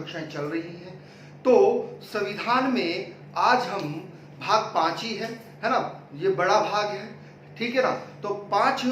कक्षाएं चल रही हैं। तो संविधान में आज हम भाग 5 ही है ना, ये बड़ा भाग है, ठीक है ना। तो 5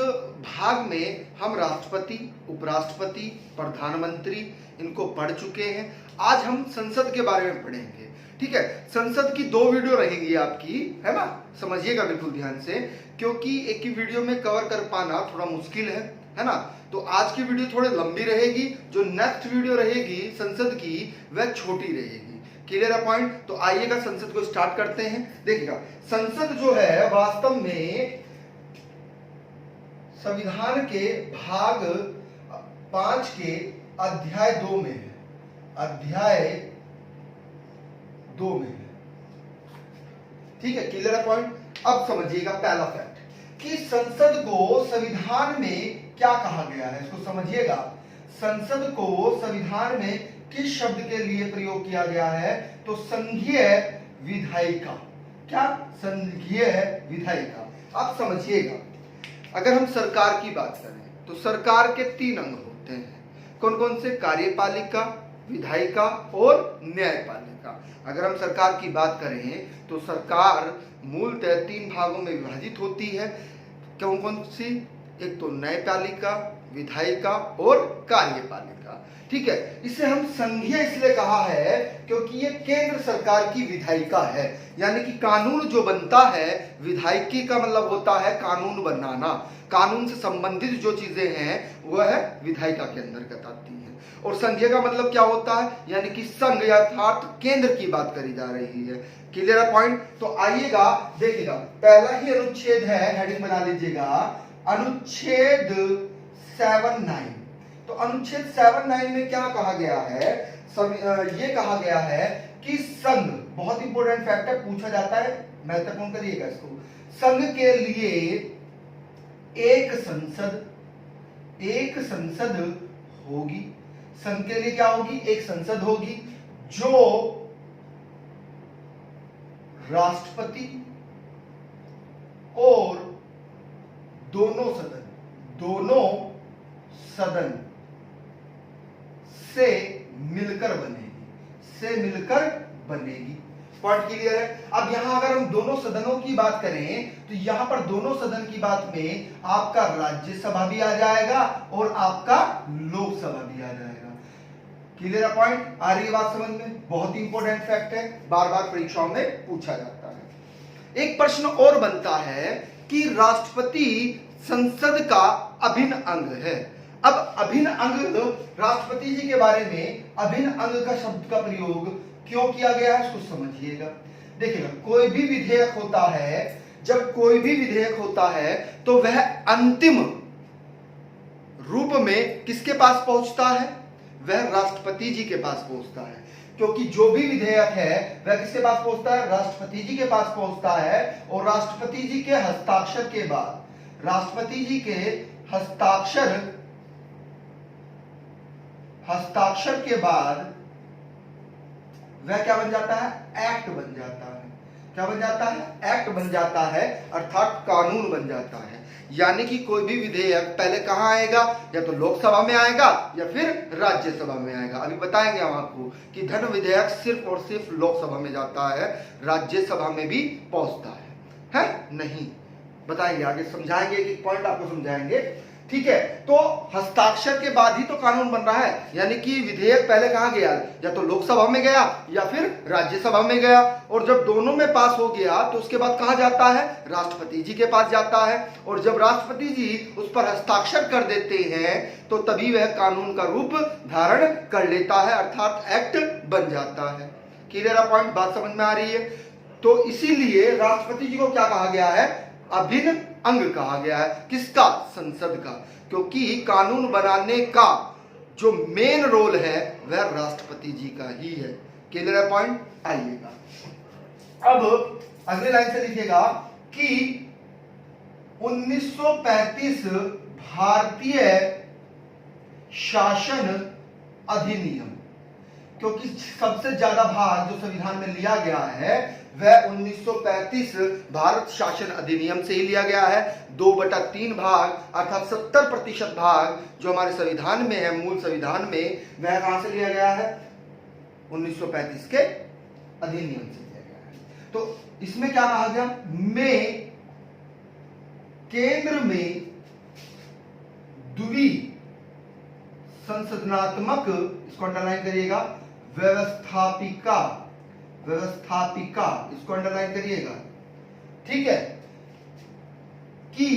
भाग में हम राष्ट्रपति, उपराष्ट्रपति, प्रधानमंत्री इनको पढ़ चुके हैं। आज हम संसद के बारे में पढ़ेंगे, ठीक है। संसद की 2 वीडियो रहेंगी आपकी, है ना, समझिएगा बिल्कुल ध्यान से, क्योंकि एक ही वीडियो में कवर कर पाना थोड़ा मुश्किल है ना। तो आज की वीडियो थोड़ी लंबी रहेगी, जो नेक्स्ट वीडियो रहेगी संसद की वह छोटी रहेगी। क्लियर है पॉइंट? तो आइएगा संसद को स्टार्ट करते हैं। देखिएगा, संसद जो है वास्तव में संविधान के भाग 5 के अध्याय 2 में है, अध्याय 2 में है, ठीक है। क्लियर है पॉइंट? अब समझिएगा पहला फैक्ट कि संसद को संविधान में क्या कहा गया है, इसको समझिएगा। संसद को संविधान में किस शब्द के लिए प्रयोग किया गया है? तो संघीय विधायिका। क्या? संघीय विधायिका। अब समझिएगा, अगर हम सरकार की बात करें तो सरकार के 3 अंग होते हैं। कौन कौन से? कार्यपालिका, विधायिका और न्यायपालिका। अगर हम सरकार की बात करें तो सरकार मूलतः 3 भागों में विभाजित होती है। कौन कौन सी? एक तो न्यायपालिका, विधायिका और कार्यपालिका, ठीक है। इसे हम संघीय इसलिए कहा है क्योंकि ये केंद्र सरकार की विधायिका है, यानी कि कानून जो बनता है, विधायिकी का मतलब होता है कानून बनाना। कानून से संबंधित जो चीजें हैं वह विधायिका के अंतर्गत आती हैं। और संघीय का मतलब क्या होता है? यानी कि संघ अर्थात केंद्र की बात करी जा रही है। क्लियर है पॉइंट? तो आइएगा देखिएगा, पहला ही अनुच्छेद है, हेडिंग बना लीजिएगा, अनुच्छेद 79। तो अनुच्छेद 79 में क्या कहा गया है? ये कहा गया है कि संघ, बहुत इंपॉर्टेंट फैक्ट है, पूछा जाता है, महत्वपूर्ण करिएगा इसको। संघ के लिए एक संसद होगी। संघ के लिए क्या होगी? एक संसद होगी जो राष्ट्रपति और दोनों सदन से मिलकर बनेगी। पॉइंट क्लियर है? अब यहां अगर हम दोनों सदनों की बात करें तो यहां पर दोनों सदन की बात में आपका राज्यसभा भी आ जाएगा और आपका लोकसभा भी आ जाएगा। क्लियर है पॉइंट? आ रही है बात समझ में? बहुत इंपॉर्टेंट फैक्ट है, बार बार परीक्षाओं में पूछा जाता है। एक प्रश्न और बनता है कि राष्ट्रपति संसद का अभिन्न अंग है। अब अभिन्न अंग, राष्ट्रपति जी के बारे में अभिन्न अंग का शब्द का प्रयोग क्यों किया गया है, इसको समझिएगा। देखिएगा, कोई भी विधेयक होता है, जब कोई भी विधेयक होता है तो वह अंतिम रूप में किसके पास पहुंचता है? वह राष्ट्रपति जी के पास पहुंचता है। क्योंकि जो भी विधेयक है वह किसके पास पहुंचता है? राष्ट्रपति जी के पास पहुंचता है। और राष्ट्रपति जी के हस्ताक्षर के बाद, राष्ट्रपति जी के हस्ताक्षर के बाद वह क्या बन जाता है? एक्ट बन जाता है। क्या बन जाता है? एक्ट बन जाता है, अर्थात कानून बन जाता है। यानी कि कोई भी विधेयक पहले कहां आएगा? या तो लोकसभा में आएगा या फिर राज्यसभा में आएगा। अभी बताएंगे हम आपको कि धन विधेयक सिर्फ और सिर्फ लोकसभा में जाता है, राज्यसभा में भी पहुंचता है नहीं? बताएंगे आगे, समझाएंगे, एक पॉइंट आपको समझाएंगे, ठीक है। तो हस्ताक्षर के बाद ही तो कानून बन रहा है, यानी कि विधेयक पहले कहां गया? या तो लोकसभा में गया या फिर राज्यसभा में गया। और जब दोनों में पास हो गया तो उसके बाद कहां जाता है? राष्ट्रपति जी के पास जाता है। और जब राष्ट्रपति जी उस पर हस्ताक्षर कर देते हैं तो तभी वह कानून का रूप धारण कर लेता है, अर्थात एक्ट बन जाता है। क्लियर है पॉइंट? बात समझ में आ रही है? तो इसीलिए राष्ट्रपति जी को क्या कहा गया है? अभिन्न अंग कहा गया है। किसका? संसद का। क्योंकि कानून बनाने का जो मेन रोल है वह राष्ट्रपति जी का ही है। क्लियर है पॉइंट? आइएगा अब अगले लाइन से लिखिएगा कि 1935 भारतीय शासन अधिनियम, क्योंकि सबसे ज्यादा भाग जो संविधान में लिया गया है वह 1935 भारत शासन अधिनियम से ही लिया गया है। 2/3 भाग अर्थात 70% भाग जो हमारे संविधान में है, मूल संविधान में, वह कहां से लिया गया है? 1935 के अधिनियम से दिया गया है। तो इसमें क्या कहा गया, में केंद्र में द्वि संशोधनात्मक, इसको अंडरलाइन करिएगा, व्यवस्थापिका, व्यवस्थापिका, इसको अंडरलाइन करिएगा, ठीक है, की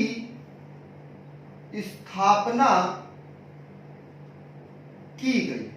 स्थापना की गई है।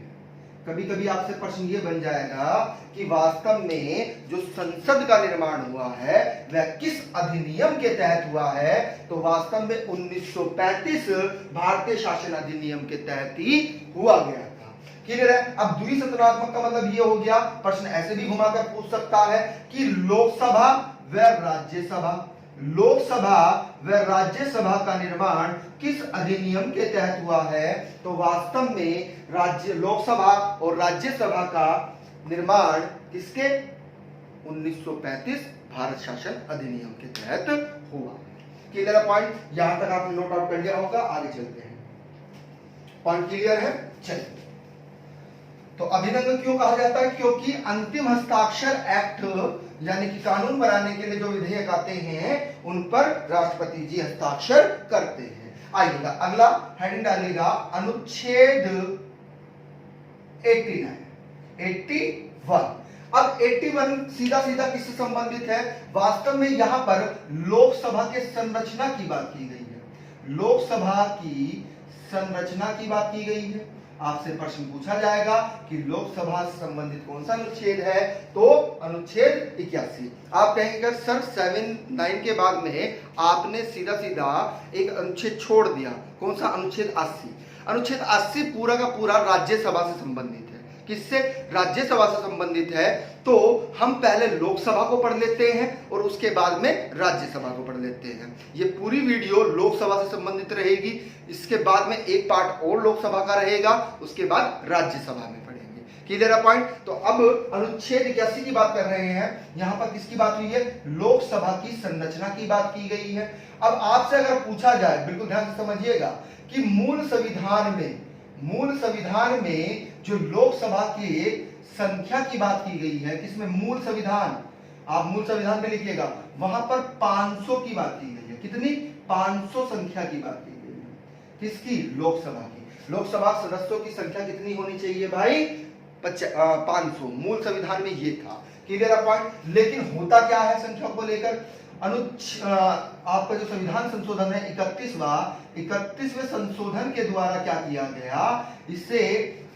कभी कभी आपसे प्रश्न ये बन जाएगा कि वास्तव में जो संसद का निर्माण हुआ है वह किस अधिनियम के तहत हुआ है, तो वास्तव में 1935 भारतीय शासन अधिनियम के तहत ही हुआ गया था। क्लियर है। अब द्विसदनात्मक का मतलब ये हो गया, प्रश्न ऐसे भी घुमाकर पूछ सकता है कि लोकसभा व राज्यसभा, लोकसभा व राज्यसभा का निर्माण किस अधिनियम के तहत हुआ है, तो वास्तव में राज्य लोकसभा और राज्यसभा का निर्माण किसके, 1935 भारत शासन अधिनियम के तहत हुआ। क्लियर है पॉइंट, यहां तक आपने नोट आउट कर लिया होगा, आगे चलते हैं। पॉइंट क्लियर है, चलिए। तो अभिनंदन क्यों कहा जाता है, क्योंकि अंतिम हस्ताक्षर एक्ट यानी कि कानून बनाने के लिए जो विधेयक आते हैं उन पर राष्ट्रपति जी हस्ताक्षर करते हैं। आइएगा अगला हेडिंग डालिएगा, अनुच्छेद 81। अब 81 सीधा सीधा किससे संबंधित है, वास्तव में यहां पर लोकसभा के संरचना की बात की गई है, लोकसभा की संरचना की बात की गई है। आपसे प्रश्न पूछा जाएगा कि लोकसभा से संबंधित कौन सा अनुच्छेद है, तो अनुच्छेद 81। आप कहेंगे सर 7-9 के बाद में आपने सीधा सीधा एक अनुच्छेद छोड़ दिया, कौन सा, अनुच्छेद 80। अनुच्छेद 80 पूरा का पूरा राज्यसभा से संबंधित है। किससे, राज्यसभा से संबंधित है। तो हम पहले लोकसभा को पढ़ लेते हैं और उसके बाद में राज्यसभा को पढ़ लेते हैं। ये पूरी वीडियो लोकसभा से संबंधित रहेगी, इसके बाद में एक पार्ट और लोकसभा का रहेगा, उसके बाद राज्यसभा में पढ़ेंगे। क्लियर है पॉइंट। तो अब अनुच्छेद 81 की बात कर रहे हैं, यहां पर किसकी बात हुई है, लोकसभा की संरचना की बात की गई है। अब आपसे अगर पूछा जाए, बिल्कुल ध्यान से समझिएगा, कि मूल संविधान में जो लोकसभा की संख्या की बात की गई है, किसमें, मूल संविधान, आप मूल संविधान में लिखिएगा, वहां पर 500 की बात की गई है। कितनी, 500 संख्या की बात की गई है। किसकी, लोकसभा की। लोकसभा सदस्यों की संख्या कितनी होनी चाहिए भाई, 500। मूल संविधान में ये था। क्लियर है पॉइंट। लेकिन होता क्या है संख्या को लेकर, आपका जो संविधान संशोधन है 31वें संशोधन के द्वारा क्या किया गया, इससे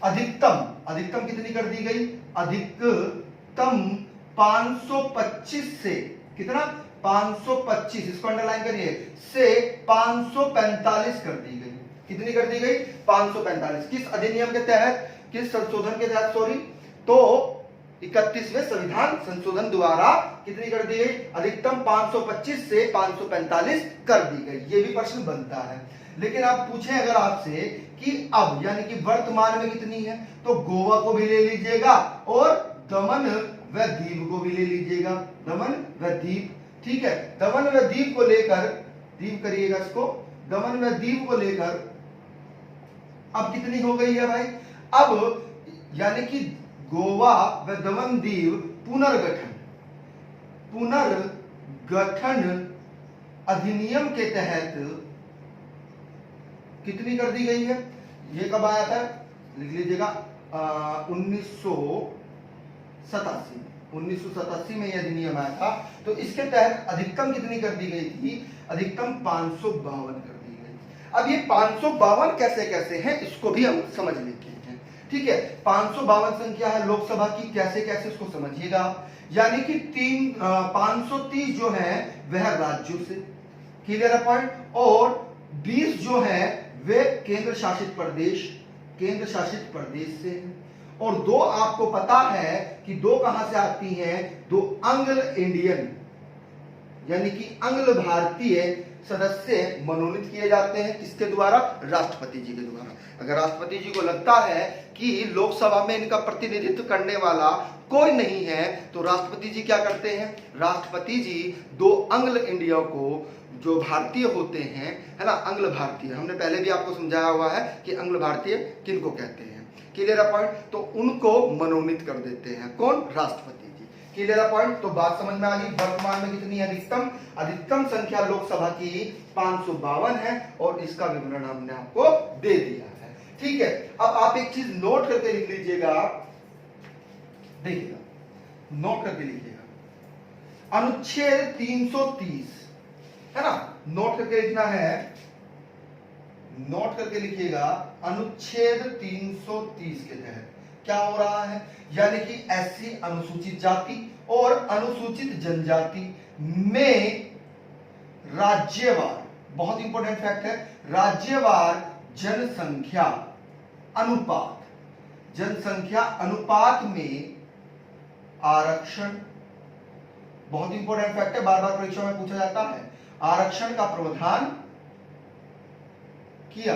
अधिकतम कितनी कर दी गई, अधिकतम 525 से, कितना, 525, इसको अंडरलाइन करिए, से 545 कर दी गई। कितनी कर दी गई, 545। किस अधिनियम के तहत, किस संशोधन के तहत, सॉरी, तो 31वें संविधान संशोधन द्वारा कितनी कर दी गई, अधिकतम 525 से 545 कर दी गई। ये भी प्रश्न बनता है। लेकिन आप पूछें अगर आपसे कि अब यानी कि वर्तमान में कितनी है, तो गोवा को भी ले लीजिएगा और दमन व दीव को भी ले लीजिएगा, दमन व दीव, ठीक है। दमन व दीव को लेकर, दीव करिएगा इसको, दमन व दीव को लेकर अब कितनी हो गई है भाई, अब यानी कि गोवा व दमन दीव पुनर्गठन अधिनियम के तहत कितनी कर दी गई है। ये कब आया था, लिख लीजिएगा, 1987 में यह अधिनियम आया था। तो इसके तहत अधिकतम कितनी कर दी गई थी, अधिकतम 552 कर दी गई। अब ये 552 कैसे कैसे हैं, इसको भी हम समझ लेते हैं, ठीक है। 552 संख्या है लोकसभा की, कैसे कैसे उसको समझिएगा। यानी कि 530 जो है वह राज्यों से, क्लियर है पॉइंट, और 20 जो है वे केंद्र शासित प्रदेश से है। और 2 आपको पता है कि 2 कहां से आती हैं, 2 एंग्लो इंडियन यानी कि एंग्लो भारतीय सदस्य मनोनीत किए जाते हैं, किसके द्वारा, राष्ट्रपति जी के द्वारा। अगर राष्ट्रपति जी को लगता है कि लोकसभा में इनका प्रतिनिधित्व करने वाला कोई नहीं है, तो राष्ट्रपति जी क्या करते हैं, राष्ट्रपति जी 2 एंग्लो इंडिया को, जो भारतीय होते हैं, है ना, एंग्लो भारतीय, हमने पहले भी आपको समझाया हुआ है कि एंग्लो भारतीय किनको कहते हैं। क्लियर है पॉइंट? तो उनको मनोनीत कर देते हैं, कौन? राष्ट्रपति जी। क्लियर है पॉइंट? तो बात समझ में आ गई। वर्तमान में कितनी अधिकतम संख्या लोकसभा की 552 है और इसका विवरण हमने आपको दे दिया है। ठीक है, अब आप एक चीज नोट करके लिख लीजिएगा, देखिएगा, नोट करके लिखिएगा, अनुच्छेद 330 है ना, नोट करके लिखना है, नोट करके लिखिएगा। अनुच्छेद 330 के तहत क्या हो रहा है, यानी कि एससी अनुसूचित जाति और अनुसूचित जनजाति में राज्यवार, बहुत इंपॉर्टेंट फैक्ट है, राज्यवार जनसंख्या अनुपात, जनसंख्या अनुपात में आरक्षण, बहुत इंपॉर्टेंट फैक्ट है, बार बार परीक्षा में पूछा जाता है, आरक्षण का प्रावधान किया।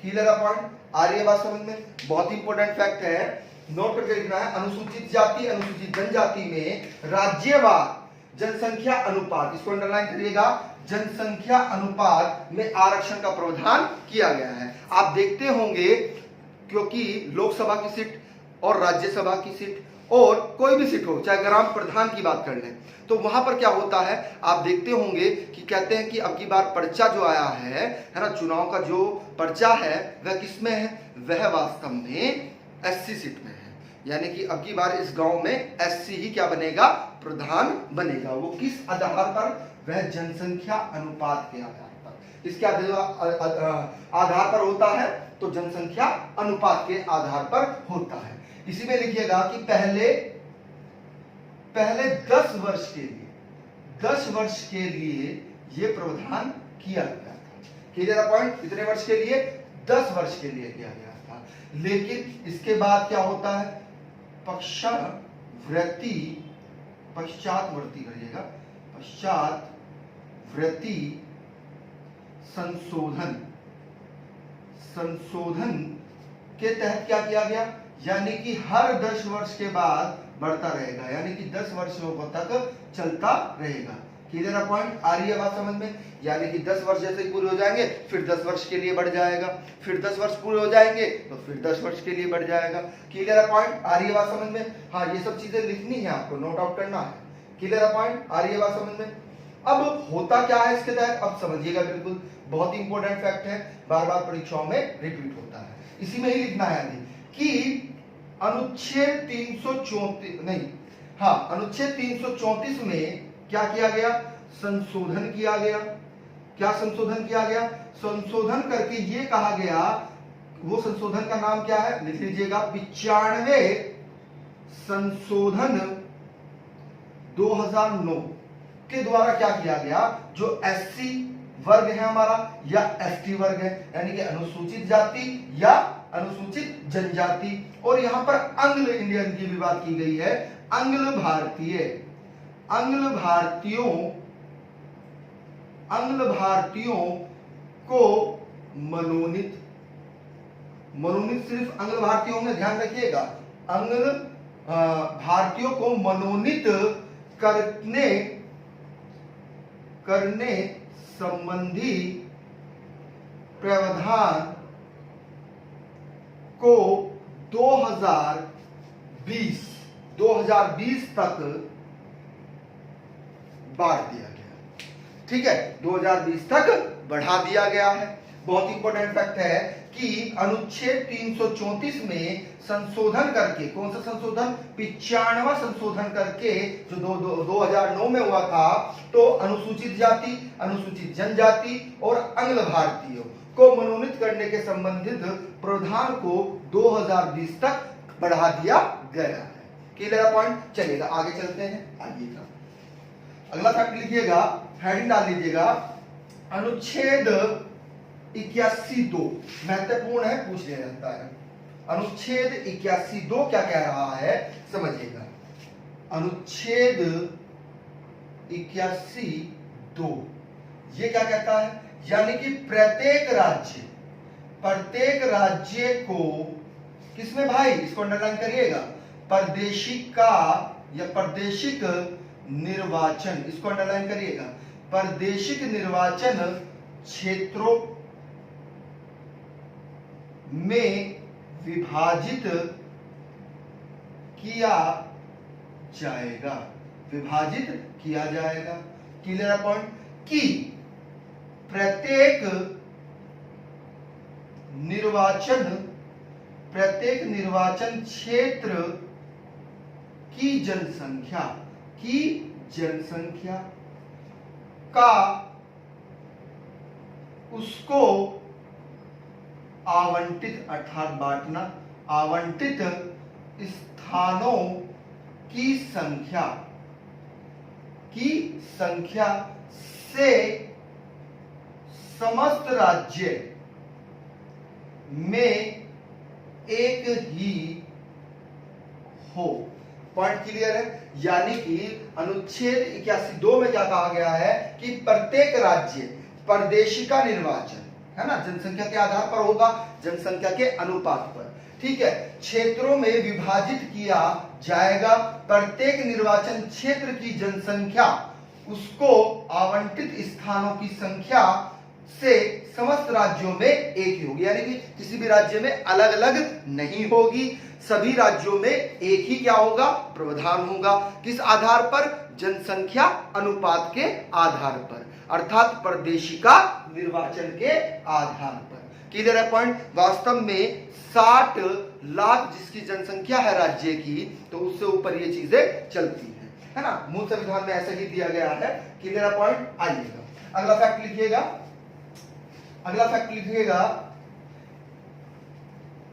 क्लियर है पॉइंट? आ रही है बात समझ में? बहुत इंपॉर्टेंट फैक्ट है, नोट करके लिखना है। अनुसूचित जाति अनुसूचित जनजाति में राज्यवार जनसंख्या अनुपात, इसको अंडरलाइन करिएगा, जनसंख्या अनुपात में आरक्षण का प्रावधान किया गया है। आप देखते होंगे, क्योंकि लोकसभा की सीट और राज्यसभा की सीट और कोई भी सीट हो, चाहे ग्राम प्रधान की बात कर लें, तो वहां पर क्या होता है, आप देखते होंगे कि कहते हैं कि अब की बार पर्चा जो आया है ना, चुनाव का जो पर्चा है वह किसमें है, वह वास्तव में एससी सीट में है। यानी कि अब की बार इस गांव में एससी ही क्या बनेगा, प्रधान बनेगा। वो किस आधार पर, वह जनसंख्या अनुपात के आधार पर। इसके आधार पर होता है, तो जनसंख्या अनुपात के आधार पर होता है। इसी में लिखिएगा कि पहले 10 वर्ष के लिए, 10 वर्ष के लिए यह प्रावधान किया गया था। Clear point? कितने वर्ष के लिए? 10 वर्ष के लिए किया गया था। लेकिन इसके बाद क्या होता है, पश्चातवर्ती करिएगा, पश्चातवर्ती संशोधन के तहत क्या किया गया, यानी कि हर 10 वर्ष के बाद बढ़ता रहेगा, यानी कि 10 वर्षों तक चलता रहेगा। क्लियर है पॉइंट? आ रही है बात समझ में? यानी कि 10 वर्ष जैसे ही पूरे हो जाएंगे फिर 10 वर्ष के लिए बढ़ जाएगा, फिर 10 वर्ष पूरे हो जाएंगे तो फिर 10 वर्ष के लिए बढ़ जाएगा। क्लियर है पॉइंट? आ रही है बात समझ में? हाँ, ये सब चीजें लिखनी है आपको, नोट आउट करना है। क्लियर है पॉइंट? आ रही है बात समझ में? अब होता क्या है इसके तहत, अब समझिएगा, बिल्कुल बहुत इंपॉर्टेंट फैक्ट है, बार बार परीक्षाओं में रिपीट होता है, इसी में ही लिखना है कि अनुच्छेद 334 नहीं, हाँ, अनुच्छेद 334 में क्या किया गया, संशोधन किया गया। क्या संशोधन किया गया? संशोधन करके ये कहा गया, वो संशोधन का नाम क्या है, लिख लीजिएगा, 95 संशोधन 2009 के द्वारा क्या किया गया, जो एससी वर्ग है हमारा या एसटी वर्ग है, यानी कि अनुसूचित जाति या अनुसूचित जनजाति, और यहां पर एंग्लो इंडियन की भी बात की गई है, एंग्लो भारतीयों को मनोनीत सिर्फ एंग्लो भारतीयों में ध्यान रखिएगा, एंग्लो भारतीयों को मनोनीत करने संबंधी प्रावधान को 2020 तक बढ़ा दिया गया। ठीक है, 2020 तक बढ़ा दिया गया है। बहुत इंपॉर्टेंट फैक्ट है कि अनुच्छेद 334 में संशोधन करके, कौन सा संशोधन, 95वां संशोधन करके, जो 2009 में हुआ था, तो अनुसूचित जाति, अनुसूचित जनजाति और एंग्लो भारतीयों को मनोनीत करने के संबंधित प्रावधान को 2020 तक बढ़ा दिया गया है। Clear point? चलिएगा आगे चलते हैं। आइएगा, अगला फैक्ट लिखिएगा, हेडिंग डाल लीजिएगा, अनुच्छेद 81(2) महत्वपूर्ण है, पूछ लिया जाता है। अनुच्छेद 81(2) क्या कह रहा है, समझिएगा। अनुच्छेद 81(2) ये क्या कहता है, यानी कि प्रत्येक राज्य को किसमें भाई, इसको अंडरलाइन करिएगा, प्रादेशिक का या प्रादेशिक निर्वाचन, इसको अंडरलाइन करिएगा, प्रादेशिक निर्वाचन क्षेत्रों में विभाजित किया जाएगा, विभाजित किया जाएगा। क्लियर पॉइंट कि प्रत्येक निर्वाचन क्षेत्र की जनसंख्या का उसको आवंटित अर्थात बांटना, आवंटित स्थानों की संख्या से समस्त राज्य में एक ही हो। पॉइंट क्लियर है? यानी कि अनुच्छेद 81(2) में क्या कहा गया है कि प्रत्येक राज्य परदेशिका निर्वाचन, है ना, जनसंख्या के आधार पर होगा, जनसंख्या के अनुपात पर, ठीक है, क्षेत्रों में विभाजित किया जाएगा। प्रत्येक निर्वाचन क्षेत्र की जनसंख्या उसको आवंटित स्थानों की संख्या से समस्त राज्यों में एक ही होगी, यानी कि किसी भी राज्य में अलग अलग नहीं होगी, सभी राज्यों में एक ही क्या होगा, प्रावधान होगा। किस आधार पर? जनसंख्या अनुपात के आधार पर, अर्थात परदेशिका निर्वाचन के आधार पर। क्लियर है पॉइंट? वास्तव में 60 लाख जिसकी जनसंख्या है राज्य की, तो उससे ऊपर ये चीजें चलती है ना, मूल संविधान में ऐसा ही दिया गया है। क्लियर है पॉइंट? आइएगा अगला फैक्ट लिखिएगा, अगला फैक्ट लिखिएगा।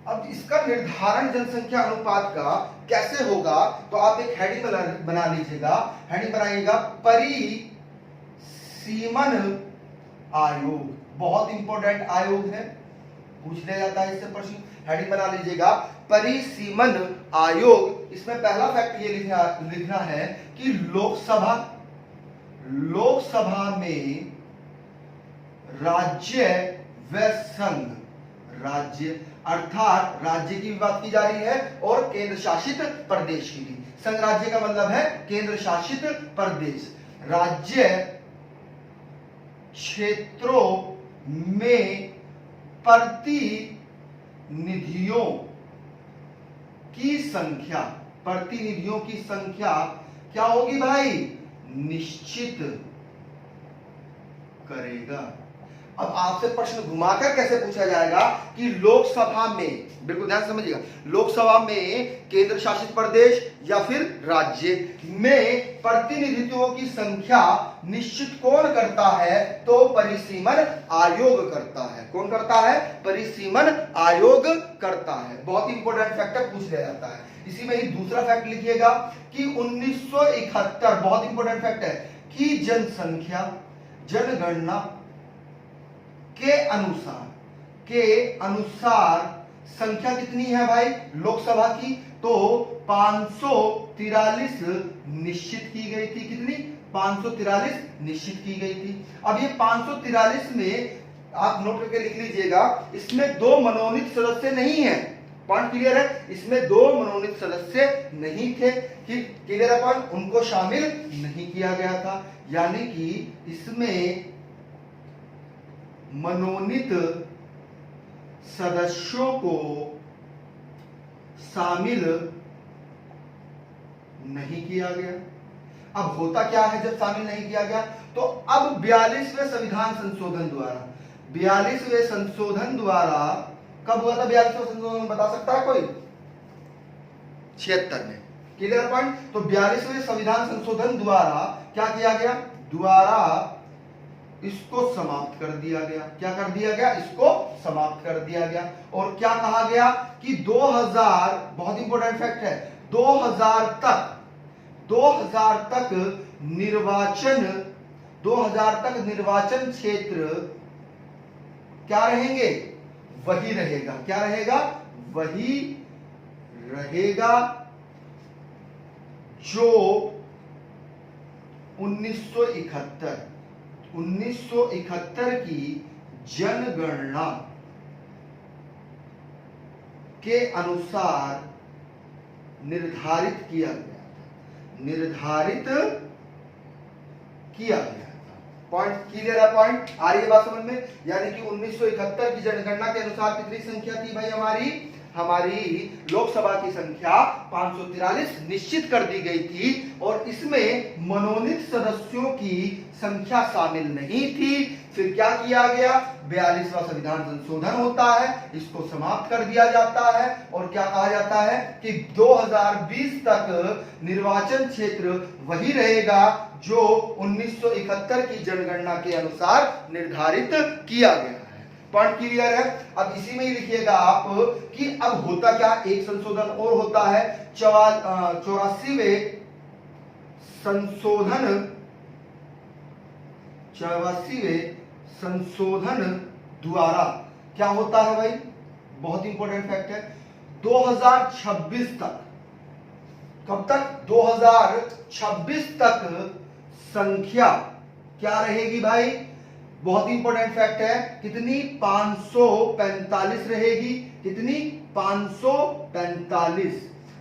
अब इसका निर्धारण जनसंख्या अनुपात का कैसे होगा, तो आप एक हेडिंग बना लीजिएगा, हेडिंग बनाइएगा परिसीमन आयोग। बहुत इंपॉर्टेंट आयोग है, पूछ लिया जाता है इससे प्रश्न। हेडिंग बना लीजिएगा परिसीमन आयोग। इसमें पहला फैक्ट ये लिखना है कि लोकसभा में राज्य व संघ, राज्य अर्थात राज्य की भी बात की जा रही है और केंद्र शासित प्रदेश की भी। संघ राज्य का मतलब है केंद्र शासित प्रदेश। राज्य क्षेत्रों में प्रतिनिधियों की संख्या क्या होगी भाई? निश्चित करेगा। अब आपसे प्रश्न घुमाकर कैसे पूछा जाएगा कि लोकसभा में, बिल्कुल ध्यान समझिएगा, लोकसभा में केंद्र शासित प्रदेश या फिर राज्य में प्रतिनिधित्वों की संख्या निश्चित कौन करता है? तो परिसीमन आयोग करता है। कौन करता है? परिसीमन आयोग करता है। बहुत इंपॉर्टेंट फैक्टर पूछ लिया जाता है। इसी में ही दूसरा फैक्ट लिखिएगा कि 1971, बहुत इंपॉर्टेंट फैक्ट है, कि जनगणना के अनुसार संख्या कितनी है भाई लोकसभा की? तो 543 निश्चित की गई थी। कितनी? 543 निश्चित की गई थी। अब ये 543 में आप नोट करके लिख लीजिएगा, इसमें 2 मनोनीत सदस्य नहीं है। पॉइंट क्लियर है? इसमें 2 मनोनीत सदस्य नहीं थे। क्लियर है पॉइंट? उनको शामिल नहीं किया गया था, यानी कि इसमें मनोनीत सदस्यों को शामिल नहीं किया गया। अब होता क्या है जब शामिल नहीं किया गया? तो अब 42वें संविधान संशोधन द्वारा, 42वें संशोधन द्वारा, कब हुआ था 42वां संशोधन, बता सकता है कोई? 76 में। Clear point? तो 42वें संविधान संशोधन द्वारा क्या किया गया? द्वारा इसको समाप्त कर दिया गया। क्या कर दिया गया? इसको समाप्त कर दिया गया। और क्या कहा गया कि 2000, बहुत इंपॉर्टेंट फैक्ट है, 2000 तक निर्वाचन क्षेत्र क्या रहेंगे? वही रहेगा। क्या रहेगा? वही रहेगा जो 1971 की जनगणना के अनुसार निर्धारित किया गया था। पॉइंट क्लियर है? पॉइंट आ रही है बात समझ में? यानी कि 1971 की जनगणना के अनुसार कितनी संख्या थी भाई हमारी? हमारी लोकसभा की संख्या 543 निश्चित कर दी गई थी और इसमें मनोनीत सदस्यों की संख्या शामिल नहीं थी। फिर क्या किया गया, 42वां संविधान संशोधन होता है, इसको समाप्त कर दिया जाता है और क्या कहा जाता है कि 2020 तक निर्वाचन क्षेत्र वही रहेगा जो 1971 की जनगणना के अनुसार निर्धारित किया गया है। पॉइंट क्लियर है। अब इसी में ही लिखिएगा आप कि अब होता क्या, एक संशोधन और होता है 84वें संशोधन द्वारा क्या होता है भाई, बहुत इंपॉर्टेंट फैक्ट है, 2026 तक, कब तक, 2026 तक संख्या क्या रहेगी भाई, बहुत इंपॉर्टेंट फैक्ट है, कितनी, 545 रहेगी, कितनी, 545।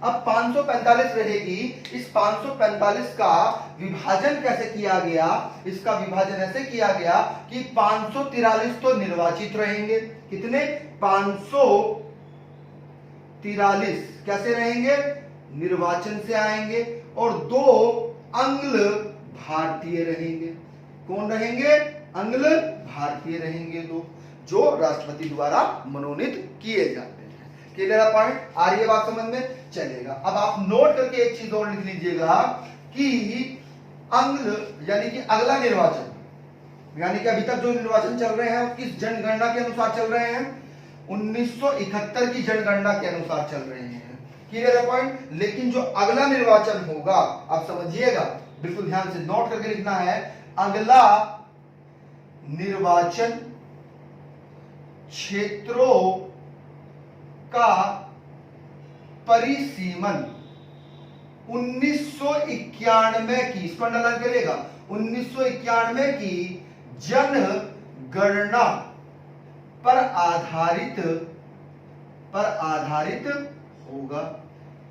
अब 545 रहेगी, इस 545 का विभाजन कैसे किया गया, इसका विभाजन ऐसे किया गया कि 543 तो निर्वाचित रहेंगे, कितने, 543 कैसे रहेंगे, निर्वाचन से आएंगे और 2 आंग्ल भारतीय रहेंगे। कौन रहेंगे, आंग्ल भारतीय रहेंगे, 2 जो राष्ट्रपति द्वारा मनोनीत किए जाते हैं। क्लियर है पॉइंट, आ रही है बात समझ में, चलेगा। अब आप नोट करके एक चीज और लिख लीजिएगा कि आंग्ल यानी कि अगला निर्वाचन, यानी कि अभी तक जो निर्वाचन चल रहे हैं वो किस जनगणना के अनुसार चल रहे हैं, 1971 की जनगणना के अनुसार चल रहे हैं। क्लियर है पॉइंट, लेकिन जो अगला निर्वाचन होगा, आप समझिएगा, बिल्कुल ध्यान से नोट करके लिखना है, अगला निर्वाचन क्षेत्रों का परिसीमन 1991 की, इसको अंडरलाइन करिएगा, 1991 की जनगणना पर आधारित होगा।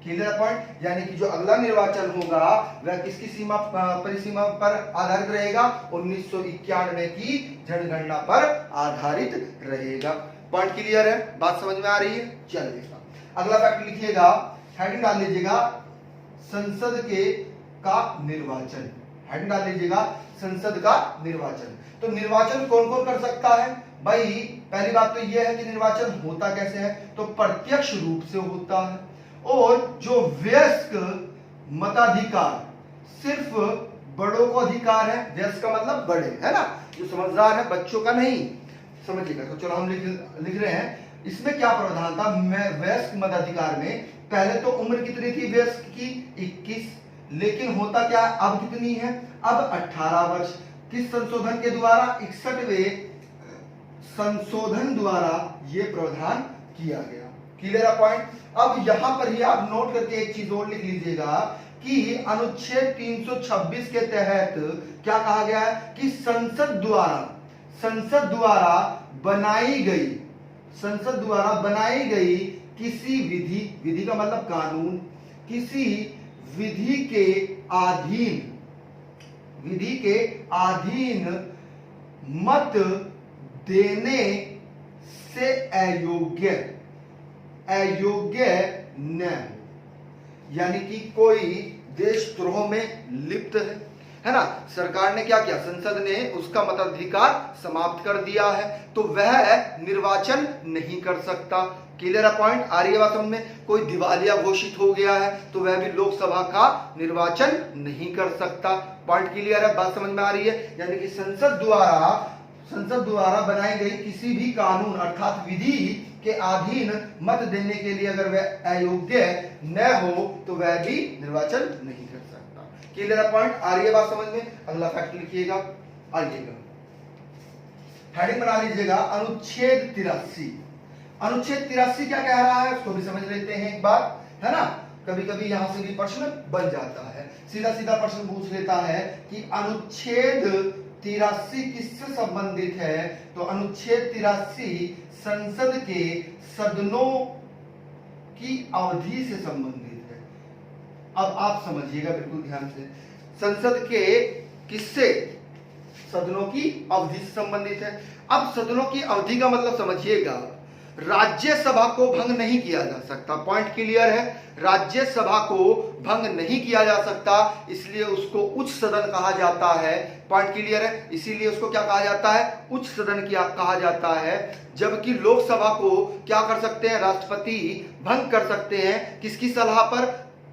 क्लियर पॉइंट, यानी कि जो अगला निर्वाचन होगा वह किसकी सीमा, परिसीमा पर आधारित रहेगा, 1991 की जनगणना पर आधारित रहेगा। पॉइंट क्लियर है, बात समझ में आ रही है, चलिएगा अगला फैक्ट लिखिएगा, हेडिंग डाल लीजिएगा, संसद का निर्वाचन, हेडिंग डाल लीजिएगा, संसद का निर्वाचन। तो निर्वाचन कौन कौन कर सकता है भाई, पहली बात तो यह है कि निर्वाचन होता कैसे है, तो प्रत्यक्ष रूप से होता है और जो वयस्क मताधिकार सिर्फ बड़ों को अधिकार है, वयस्क का मतलब बड़े, है ना, जो समझदार है, बच्चों का नहीं, समझिएगा। तो चलो हम लिख रहे हैं, इसमें क्या प्रावधान था, वयस्क मताधिकार में पहले तो उम्र कितनी थी वयस्क की, 21, लेकिन होता क्या, अब कितनी है, अब 18 वर्ष। किस संशोधन के द्वारा, 61वें संशोधन द्वारा यह प्रावधान किया गया। क्लियर है पॉइंट। अब यहां पर ही आप नोट करके एक चीज और लिख लीजिएगा कि अनुच्छेद 326 के तहत क्या कहा गया है कि संसद द्वारा बनाई गई किसी विधि का मतलब कानून, किसी विधि के अधीन मत देने से अयोग्य न हो, यानी कि कोई देशद्रोह में लिप्त है ना, सरकार ने क्या किया, संसद ने उसका मताधिकार समाप्त कर दिया है, तो वह निर्वाचन नहीं कर सकता। क्लियर पॉइंट, आ रही है बात समझ में। कोई दिवालिया घोषित हो गया है तो वह भी लोकसभा का निर्वाचन नहीं कर सकता। पॉइंट क्लियर है, बात समझ में आ रही है। यानी कि संसद द्वारा बनाई गई किसी भी कानून अर्थात विधि के अधीन मत देने के लिए अगर वह अयोग्य न हो तो वह भी निर्वाचन नहीं कर सकता। क्लियर पॉइंट, आ रही है बात समझ में। अगला फैक्ट लिखिएगा, आइएगा, हेडिंग बना लीजिएगा, अनुच्छेद 83। अनुच्छेद 83 क्या कह रहा है उसको भी समझ लेते हैं एक बार, है ना। कभी कभी यहां से भी प्रश्न बन जाता है, सीधा सीधा प्रश्न पूछ लेता है कि अनुच्छेद 83 किससे संबंधित है, तो अनुच्छेद 83 संसद के सदनों की अवधि से संबंधित है। अब आप समझिएगा बिल्कुल ध्यान से, संसद के किससे, सदनों की अवधि से संबंधित है। अब सदनों की अवधि का मतलब समझिएगा, राज्यसभा को भंग नहीं किया जा सकता। पॉइंट क्लियर है, राज्यसभा को भंग नहीं किया जा सकता, इसलिए उसको उच्च सदन कहा जाता है। पॉइंट क्लियर है, इसीलिए उसको क्या कहा जाता है, उच्च सदन किया कहा जाता है। जबकि लोकसभा को क्या कर सकते हैं, राष्ट्रपति भंग कर सकते हैं, किसकी सलाह पर,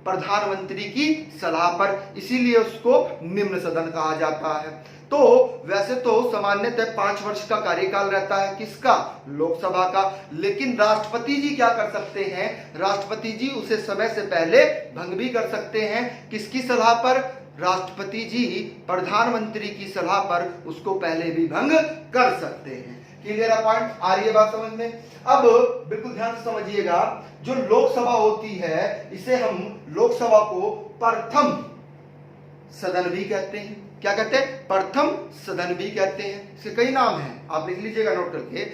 प्रधानमंत्री की सलाह पर, इसीलिए उसको निम्न सदन कहा जाता है। तो वैसे तो सामान्यतः 5 वर्ष का कार्यकाल रहता है, किसका, लोकसभा का, लेकिन राष्ट्रपति जी क्या कर सकते हैं, राष्ट्रपति जी उसे समय से पहले भंग भी कर सकते हैं। किसकी सलाह पर, राष्ट्रपति जी प्रधानमंत्री की सलाह पर उसको पहले भी भंग कर सकते हैं। क्लियर है पॉइंट, आ रही है बात समझ में। अब बिल्कुल ध्यान से समझिएगा, जो लोकसभा होती है इसे हम लोकसभा को प्रथम सदन भी कहते हैं। क्या कहते हैं, प्रथम सदन भी कहते हैं। इसके कई नाम हैं, आप लिख लीजिएगा नोट करके।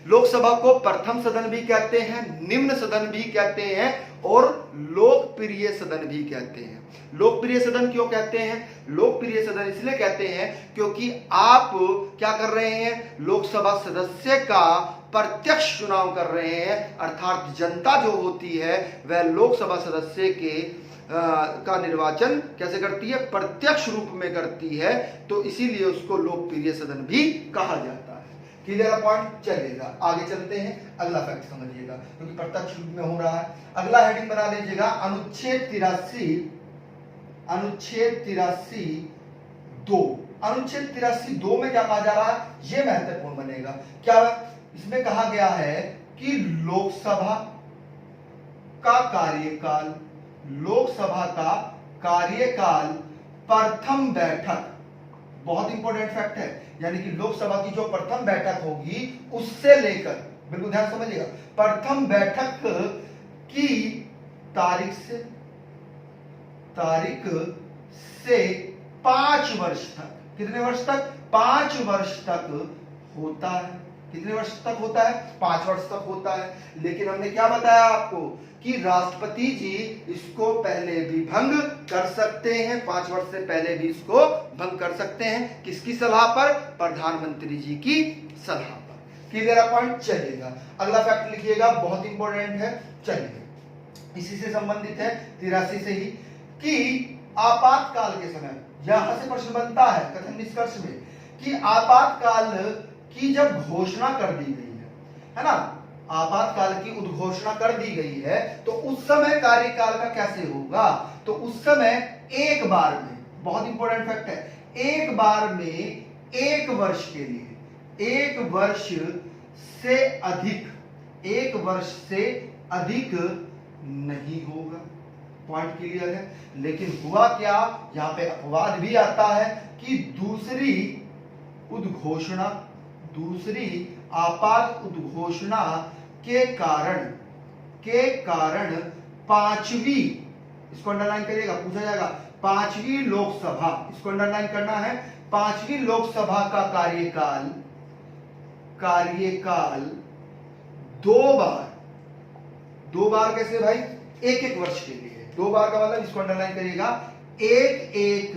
लोकसभा को प्रथम सदन भी कहते हैं, निम्न सदन भी कहते हैं और लोकप्रिय सदन भी कहते हैं। लोकप्रिय सदन क्यों कहते हैं, लोकप्रिय सदन इसलिए कहते हैं क्योंकि आप क्या कर रहे हैं, लोकसभा सदस्य का प्रत्यक्ष चुनाव कर रहे हैं, अर्थात जनता जो होती है वह लोकसभा सदस्य के का निर्वाचन कैसे करती है, प्रत्यक्ष रूप में करती है, तो इसीलिए उसको लोकप्रिय सदन भी कहा जाता है। क्लियर पॉइंट, चलेगा आगे चलते हैं, अगला फैक्ट समझिएगा क्योंकि प्रत्यक्ष रूप में हो रहा है। अगला हेडिंग बना लीजिएगा, अनुच्छेद 83(2). अनुच्छेद 83(2) में क्या कहा जा रहा है, यह महत्वपूर्ण बनेगा। क्या इसमें कहा गया है कि लोकसभा का कार्यकाल, लोकसभा का कार्यकाल प्रथम बैठक, बहुत इंपॉर्टेंट फैक्ट है, यानी कि लोकसभा की जो प्रथम बैठक होगी उससे लेकर, बिल्कुल ध्यान समझिएगा, प्रथम बैठक की तारीख से 5 वर्ष तक, कितने वर्ष तक, 5 वर्ष तक होता है। कितने वर्ष तक होता है, 5 वर्ष तक होता है। लेकिन हमने क्या बताया आपको कि राष्ट्रपति जी इसको पहले भी भंग कर सकते हैं, 5 वर्ष से पहले भी इसको भंग कर सकते हैं। किसकी सलाह पर, प्रधानमंत्री जी की सलाह पर। क्लियर पॉइंट, चलेगा अगला फैक्ट लिखिएगा, बहुत इंपॉर्टेंट है। चलिए इसी से संबंधित है 83 से ही, कि आपातकाल के समय, यहां से प्रश्न बनता है कथन निष्कर्ष में कि आपातकाल की जब घोषणा कर दी गई है ना, आपातकाल की उद्घोषणा कर दी गई है, तो उस समय कार्यकाल का कैसे होगा, तो उस समय एक बार में, बहुत इंपॉर्टेंट फैक्ट है, एक बार में 1 वर्ष के लिए, 1 वर्ष से अधिक, 1 वर्ष से अधिक नहीं होगा। पॉइंट क्लियर है। लेकिन हुआ क्या, यहां पे अपवाद भी आता है कि दूसरी उद्घोषणा, दूसरी आपात उद्घोषणा के कारण 5वीं, इसको अंडरलाइन करिएगा, पूछा जाएगा 5वीं लोकसभा, इसको अंडरलाइन करना है, 5वीं लोकसभा का कार्यकाल 2 बार कैसे भाई, 1 वर्ष के लिए, 2 बार का मतलब, इसको अंडरलाइन करिएगा, 1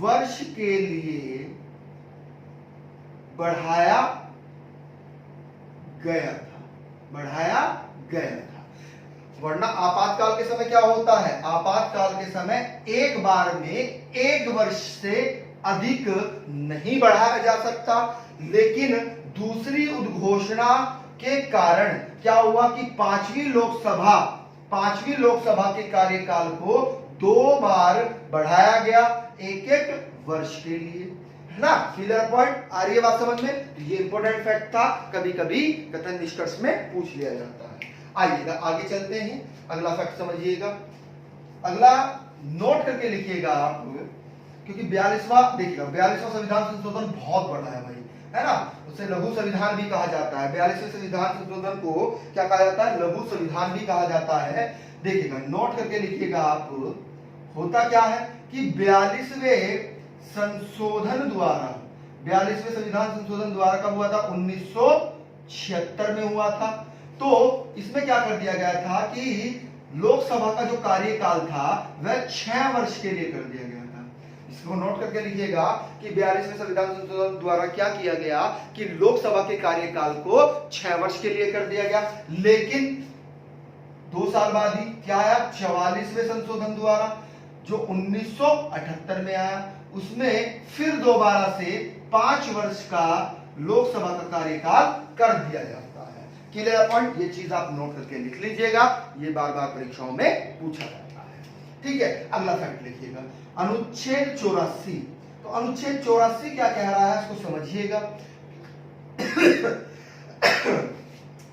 वर्ष के लिए बढ़ाया गया था। वरना आपातकाल के समय क्या होता है, आपातकाल के समय एक बार में 1 वर्ष से अधिक नहीं बढ़ाया जा सकता। लेकिन दूसरी उद्घोषणा के कारण क्या हुआ कि 5वीं लोकसभा के कार्यकाल को 2 बार बढ़ाया गया, 1 वर्ष के लिए, है ना। क्लियर पॉइंट, आ रही है बात समझ में। ये इंपॉर्टेंट फैक्ट था, कभी कभी कथन निष्कर्ष में पूछ लिया जाता है। आइएगा आगे चलते हैं, अगला फैक्ट समझिएगा, अगला नोट करके लिखिएगा आप, क्योंकि 42वां देखिएगा, 42वां संविधान संशोधन बहुत बड़ा है भाई, है ना, उसे लघु संविधान भी कहा जाता है। 42वें संविधान संशोधन को क्या कहा जाता है, लघु संविधान भी कहा जाता है। देखिएगा, नोट करके लिखिएगा आप, होता क्या है कि 42वें संशोधन द्वारा, 42वें संविधान संशोधन द्वारा कब हुआ था, 1976 में हुआ था। तो इसमें क्या कर दिया गया था कि लोकसभा का जो कार्यकाल था वह 6 वर्ष के लिए कर दिया गया था। इसको नोट करके लिखिएगा कि 42वें संविधान संशोधन द्वारा क्या किया गया कि लोकसभा के कार्यकाल को 6 वर्ष के लिए कर दिया गया। लेकिन 2 साल बाद ही क्या आया, 44वें संशोधन द्वारा जो 1978 में आया, उसमें फिर दोबारा से 5 वर्ष का लोकसभा का कार्यकाल कर दिया जाता है। क्लियर पॉइंट, ये चीज आप नोट करके लिख लीजिएगा, ये बार बार परीक्षाओं में पूछा जाता है। ठीक है, अगला फैक्ट लिखिएगा, अनुच्छेद 84। तो अनुच्छेद 84 क्या कह रहा है, इसको समझिएगा।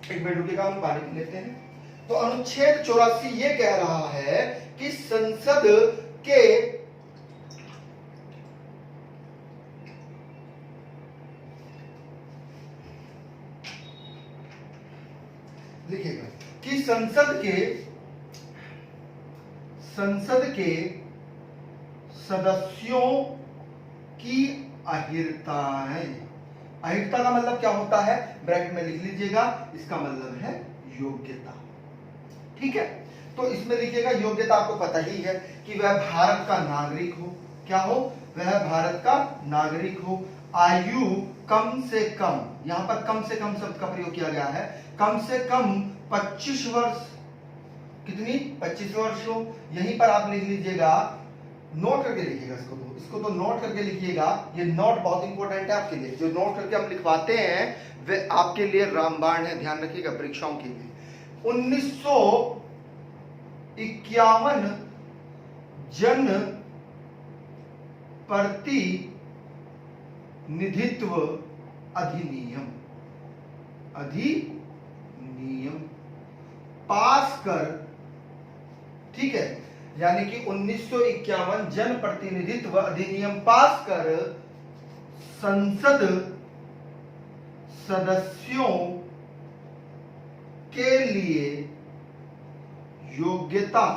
एक मिनट रुकिएगा, हम पानी पी लेते हैं। तो अनुच्छेद 84 ये कह रहा है कि संसद के लिखिएगा कि संसद के सदस्यों की अहिर्ता है। अहिर्ता का मतलब क्या होता है, ब्रैकेट में लिख लीजिएगा, इसका मतलब है योग्यता। ठीक है, तो इसमें लिखिएगा योग्यता, आपको पता ही है कि वह भारत का नागरिक हो। क्या हो, वह भारत का नागरिक हो, आयु कम से कम, यहां पर कम से कम शब्द का प्रयोग किया गया है, कम से कम 25 वर्ष, कितनी 25 वर्ष हो। यहीं पर आप लिख लीजिएगा, नोट करके लिखिएगा, इसको तो नोट करके लिखिएगा, ये नोट बहुत इंपॉर्टेंट है आपके लिए। जो नोट करके हम लिखवाते हैं वे आपके लिए रामबाण है, ध्यान रखिएगा परीक्षाओं के लिए। 1951 जन प्रतिनिधित्व अधिनियम पास कर, ठीक है, यानी कि 1951 जन प्रतिनिधित्व अधिनियम पास कर संसद सदस्यों के लिए योग्यता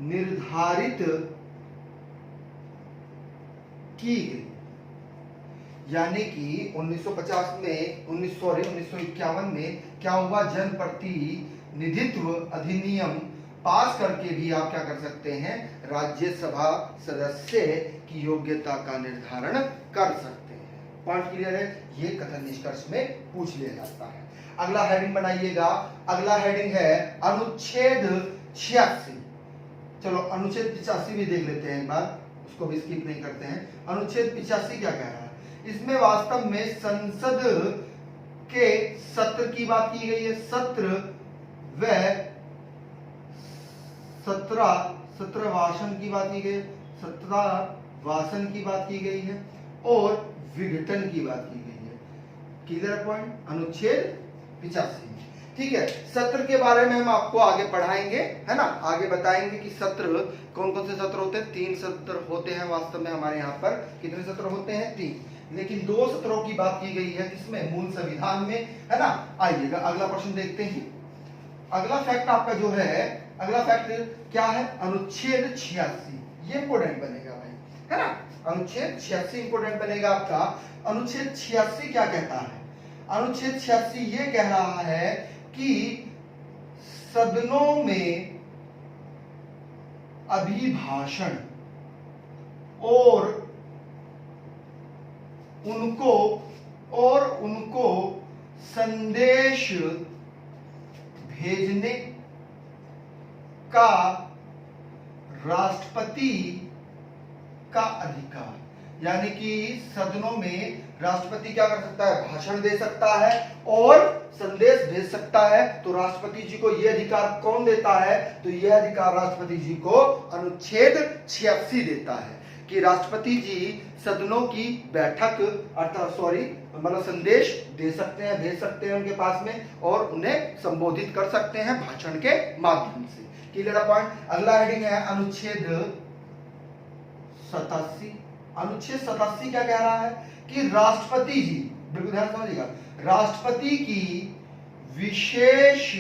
निर्धारित की गई। यानी कि 1951 में क्या हुआ, जन प्रतिनिधित्व अधिनियम पास करके भी आप क्या कर सकते हैं, राज्यसभा सदस्य की योग्यता का निर्धारण कर सकते हैं। पॉइंट क्लियर है, ये कथन निष्कर्ष में पूछ लिया जाता है। अगला हेडिंग बनाइएगा, अगला हेडिंग है अनुच्छेद 86। चलो अनुच्छेद 85 भी देख लेते हैं एक बार, उसको भी स्किप नहीं करते हैं। अनुच्छेद 85 क्या कह रहा है, इसमें वास्तव में संसद के सत्र की बात की गई है, सत्र व सत्रवासन की बात की गई, सत्रवासन की बात की गई है और विघटन की बात की गई है। क्लियर पॉइंट, अनुच्छेद 85। ठीक है, सत्र के बारे में हम आपको आगे पढ़ाएंगे, है ना, आगे बताएंगे कि सत्र कौन कौन से सत्र होते हैं। 3 सत्र होते हैं वास्तव में हमारे यहाँ पर। कितने सत्र होते हैं, 3, लेकिन 2 सत्रों की बात की गई है, किसमें, मूल संविधान में, है ना। आइएगा अगला प्रश्न देखते हैं। अगला फैक्ट आपका जो है, अगला फैक्ट क्या है, अनुच्छेद 86। ये इंपोर्टेंट बनेगा भाई, है ना, अनुच्छेद 86 इंपोर्टेंट बनेगा आपका। अनुच्छेद 86 क्या कहता है, अनुच्छेद 86 ये कह रहा है कि सदनों में अभिभाषण और उनको संदेश भेजने का राष्ट्रपति का अधिकार, यानी कि सदनों में राष्ट्रपति क्या कर सकता है, भाषण दे सकता है और संदेश भेज सकता है। तो राष्ट्रपति जी को यह अधिकार कौन देता है, तो यह अधिकार राष्ट्रपति जी को अनुच्छेद 86 देता है कि राष्ट्रपति जी सदनों की बैठक मतलब संदेश दे सकते हैं, भेज सकते हैं उनके पास में, और उन्हें संबोधित कर सकते हैं भाषण के माध्यम से। Clear point. अगला हेडिंग है अनुच्छेद 87। अनुच्छेद 87 क्या कह रहा है कि राष्ट्रपति जी, बिल्कुल ध्यान समझिएगा, राष्ट्रपति की विशेष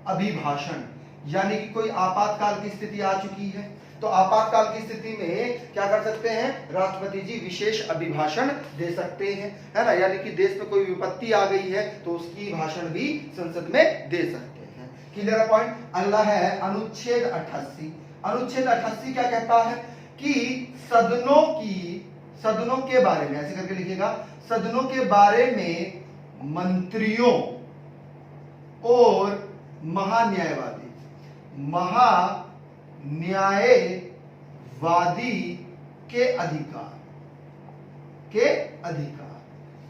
अभिभाषण, यानी कि कोई आपातकाल की स्थिति आ चुकी है, तो आपातकाल की स्थिति में क्या कर सकते हैं, राष्ट्रपति जी विशेष अभिभाषण दे सकते हैं, है ना, यानी कि देश में कोई विपत्ति आ गई है तो उसकी भाषण भी संसद में दे सकते हैं। Clear point. अगला है अनुच्छेद 88। अनुच्छेद 88 क्या कहता है कि सदनों के बारे में, ऐसे करके लिखिएगा, सदनों के बारे में मंत्रियों और महान्यायवादी के अधिकार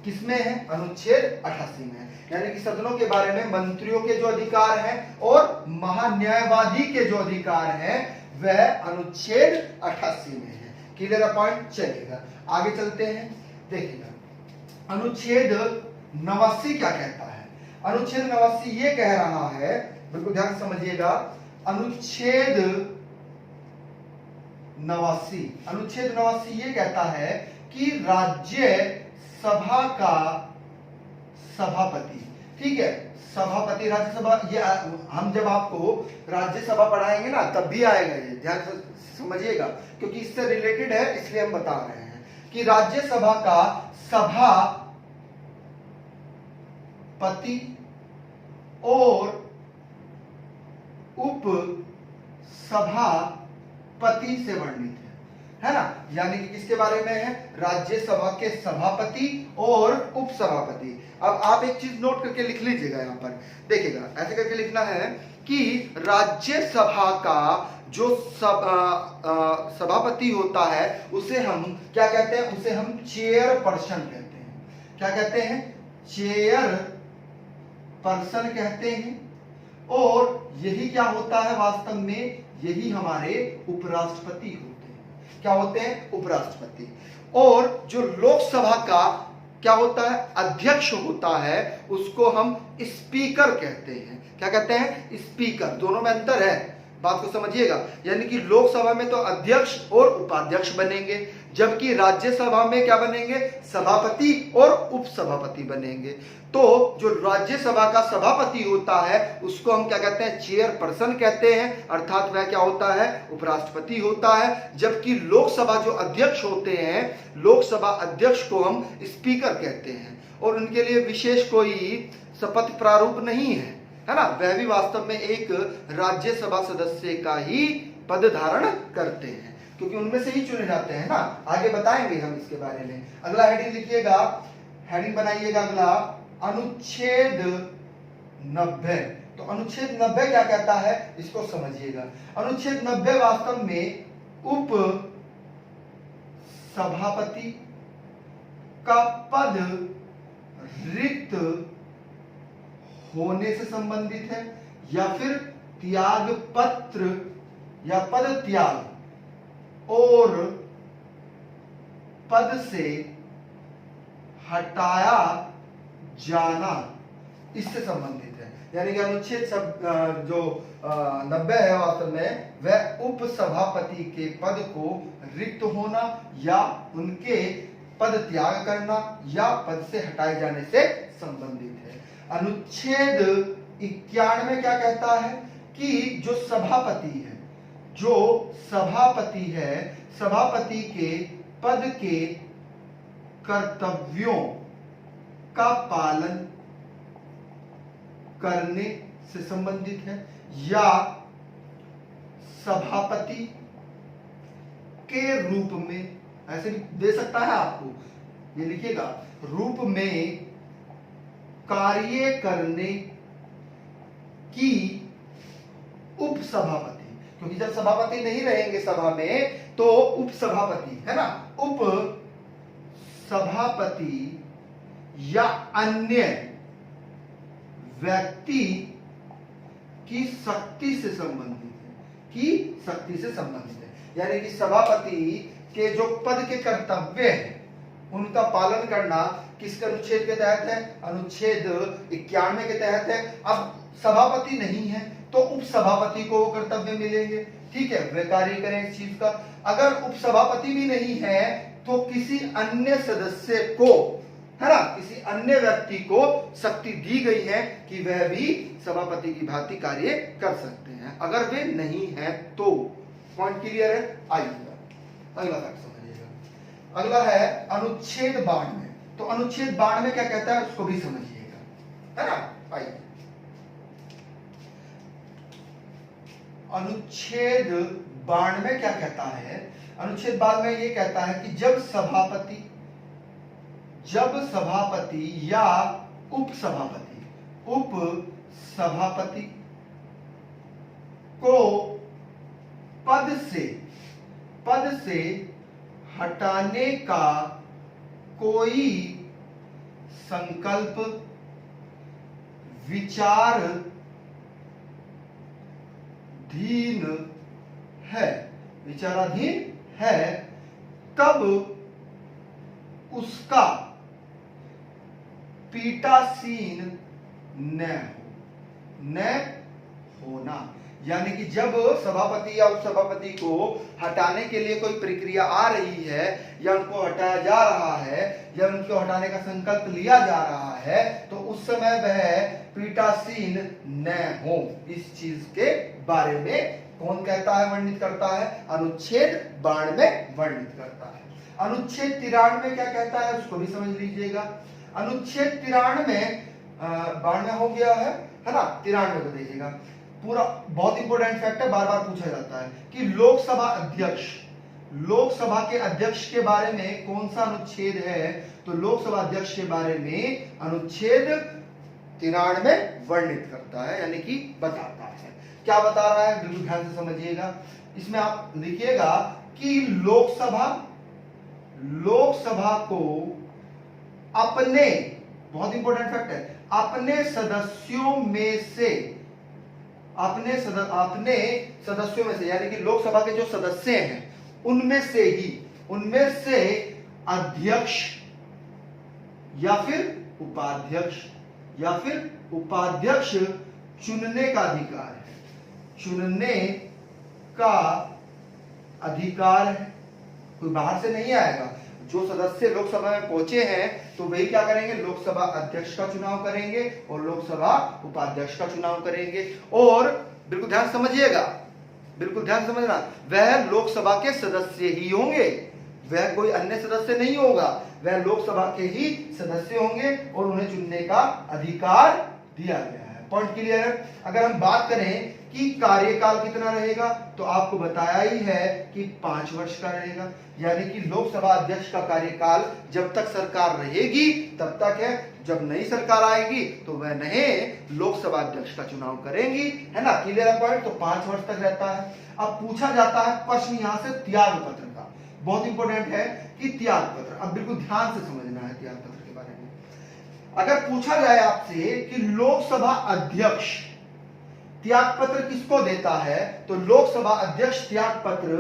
किसमें है? अनुच्छेद 88 में है। यानी कि सदनों के बारे में मंत्रियों के जो अधिकार हैं और महान्यायवादी के जो अधिकार हैं वह अनुच्छेद 88 में है। Clear point? चलेगा आगे चलते हैं, देखिएगा अनुच्छेद 89 क्या कहता है। अनुच्छेद 89 ये कह रहा है, बिल्कुल ध्यान से समझिएगा, अनुच्छेद 89 ये कहता है कि राज्य सभा का सभापति, ठीक है, सभापति राज्यसभा, ये हम जब आपको राज्यसभा पढ़ाएंगे ना तब भी आएगा, ये ध्यान से समझिएगा क्योंकइससे रिलेटेड है इसलिए हम बता रहे हैं कि राज्यसभा का सभापति और उप सभापति से वर्णित है ना। यानी कि किसके बारे में है? राज्यसभा के सभापति और उपसभापति। अब आप एक चीज नोट करके लिख लीजिएगा, यहां पर देखिएगा, ऐसे करके लिखना है कि राज्यसभा का जो सभापति होता है उसे हम क्या कहते हैं? उसे हम चेयर पर्सन कहते हैं। क्या कहते हैं? चेयर पर्सन कहते हैं। और यही क्या होता है वास्तव में? यही हमारे उपराष्ट्रपति होते हैं। क्या होते हैं? उपराष्ट्रपति। और जो लोकसभा का क्या होता है? अध्यक्ष होता है, उसको हम स्पीकर कहते हैं। क्या कहते हैं? स्पीकर। दोनों में अंतर है, बात को समझिएगा। यानी कि लोकसभा में तो अध्यक्ष और उपाध्यक्ष बनेंगे, जबकि राज्यसभा में क्या बनेंगे? सभापति और उपसभापति बनेंगे। तो जो राज्यसभा का सभापति होता है उसको हम क्या कहते हैं? चेयर पर्सन कहते हैं, अर्थात वह क्या होता है? उपराष्ट्रपति होता है। जबकि लोकसभा जो अध्यक्ष होते हैं, लोकसभा अध्यक्ष को हम स्पीकर कहते हैं और उनके लिए विशेष कोई शपथ प्रारूप नहीं है ना। वह भी वास्तव में एक राज्यसभा सदस्य का ही पद धारण करते हैं क्योंकि उनमें से ही चुने जाते हैं ना। आगे बताएंगे हम इसके बारे में। अगला हेडिंग लिखिएगा, हेडिंग बनाइएगा अगला, अनुच्छेद 90। तो अनुच्छेद 90 क्या कहता है इसको समझिएगा। अनुच्छेद 90 वास्तव में उप सभापति का पद रिक्त होने से संबंधित है या फिर त्याग पत्र या पद त्याग और पद से हटाया जाना इससे संबंधित है। यानी कि अनुच्छेद जो 90 है वास्तव में वह उप सभापति के पद को रिक्त होना या उनके पद त्याग करना या पद से हटाए जाने से संबंधित है। अनुच्छेद 91 क्या कहता है कि जो सभापति है, सभापति के पद के कर्तव्यों का पालन करने से संबंधित है या सभापति के रूप में, ऐसे भी दे सकता है आपको, ये लिखिएगा, रूप में कार्य करने की उपसभापति, क्योंकि जब सभापति नहीं रहेंगे सभा में तो उपसभापति है ना, उप सभापति या अन्य व्यक्ति की शक्ति से संबंधित है, यानी कि सभापति के जो पद के कर्तव्य है उनका पालन करना किसके अनुच्छेद के तहत है? अनुच्छेद 91 के तहत है। अब सभापति नहीं है तो उपसभापति को वो कर्तव्य मिलेंगे, ठीक है, वे कार्य करें इस चीज का। अगर उपसभापति भी नहीं है तो किसी अन्य सदस्य को, है ना, किसी अन्य व्यक्ति को शक्ति दी गई है कि वह भी सभापति की भांति कार्य कर सकते हैं। अगर वे नहीं है तो पॉइंट क्लियर है। आइएगा अगला फैक्ट समझिएगा। अगला है अनुच्छेद 92। तो अनुच्छेद 92 क्या कहता है उसको भी समझिएगा, है ना। आइए, अनुच्छेद 92 क्या कहता है, अनुच्छेद 92 में ये कहता है कि जब सभापति या उपसभापति को पद से हटाने का कोई संकल्प विचाराधीन है तब उसका पीठासीन न होना। यानी कि जब सभापति या उपसभापति को हटाने के लिए कोई प्रक्रिया आ रही है या उनको हटाया जा रहा है या उनको हटाने का संकल्प लिया जा रहा है तो उस समय वह पीठासीन न हो। इस चीज के बारे में कौन कहता है, वर्णित करता है, अनुच्छेद 92 वर्णित करता है। अनुच्छेद 93 क्या कहता है उसको भी समझ लीजिएगा। अनुच्छेद 93 हो गया है ना, 93 को देखिएगा, पूरा बहुत इंपॉर्टेंट फैक्ट है, बार बार पूछा जाता है कि लोकसभा के अध्यक्ष के बारे में कौन सा अनुच्छेद है, तो लोकसभा अध्यक्ष के बारे में अनुच्छेद 93 वर्णित करता है, यानी कि बताता है। क्या बता रहा है, बिल्कुल ध्यान से समझिएगा। इसमें आप लिखिएगा कि लोकसभा को अपने, बहुत इंपॉर्टेंट फैक्ट है, अपने सदस्यों में से यानी कि लोकसभा के जो सदस्य हैं उनमें से अध्यक्ष या फिर उपाध्यक्ष चुनने का अधिकार है। कोई बाहर से नहीं आएगा। जो सदस्य लोकसभा में पहुंचे हैं तो वही क्या करेंगे, लोकसभा अध्यक्ष का चुनाव करेंगे और लोकसभा उपाध्यक्ष का चुनाव करेंगे। और बिल्कुल ध्यान समझिएगा, बिल्कुल ध्यान समझना, वह लोकसभा के सदस्य ही होंगे, वह कोई अन्य सदस्य नहीं होगा, वह लोकसभा के ही सदस्य होंगे और उन्हें चुनने का अधिकार दिया गया है। पॉइंट क्लियर है। अगर हम बात करें कि कार्यकाल कितना रहेगा तो आपको बताया ही है कि 5 वर्ष का रहेगा। यानी कि लोकसभा अध्यक्ष का कार्यकाल जब तक सरकार रहेगी तब तक है, जब नई सरकार आएगी तो वह नए लोकसभा अध्यक्ष का चुनाव करेंगी, है ना। क्लियर है पॉइंट। तो 5 वर्ष तक रहता है। अब पूछा जाता है प्रश्न यहां से त्याग पत्र का, बहुत इंपॉर्टेंट है कि त्याग पत्र, अब बिल्कुल ध्यान से समझना है त्याग पत्र के बारे में। अगर पूछा जाए आपसे कि लोकसभा अध्यक्ष त्याग पत्र किसको देता है, तो लोकसभा अध्यक्ष त्याग पत्र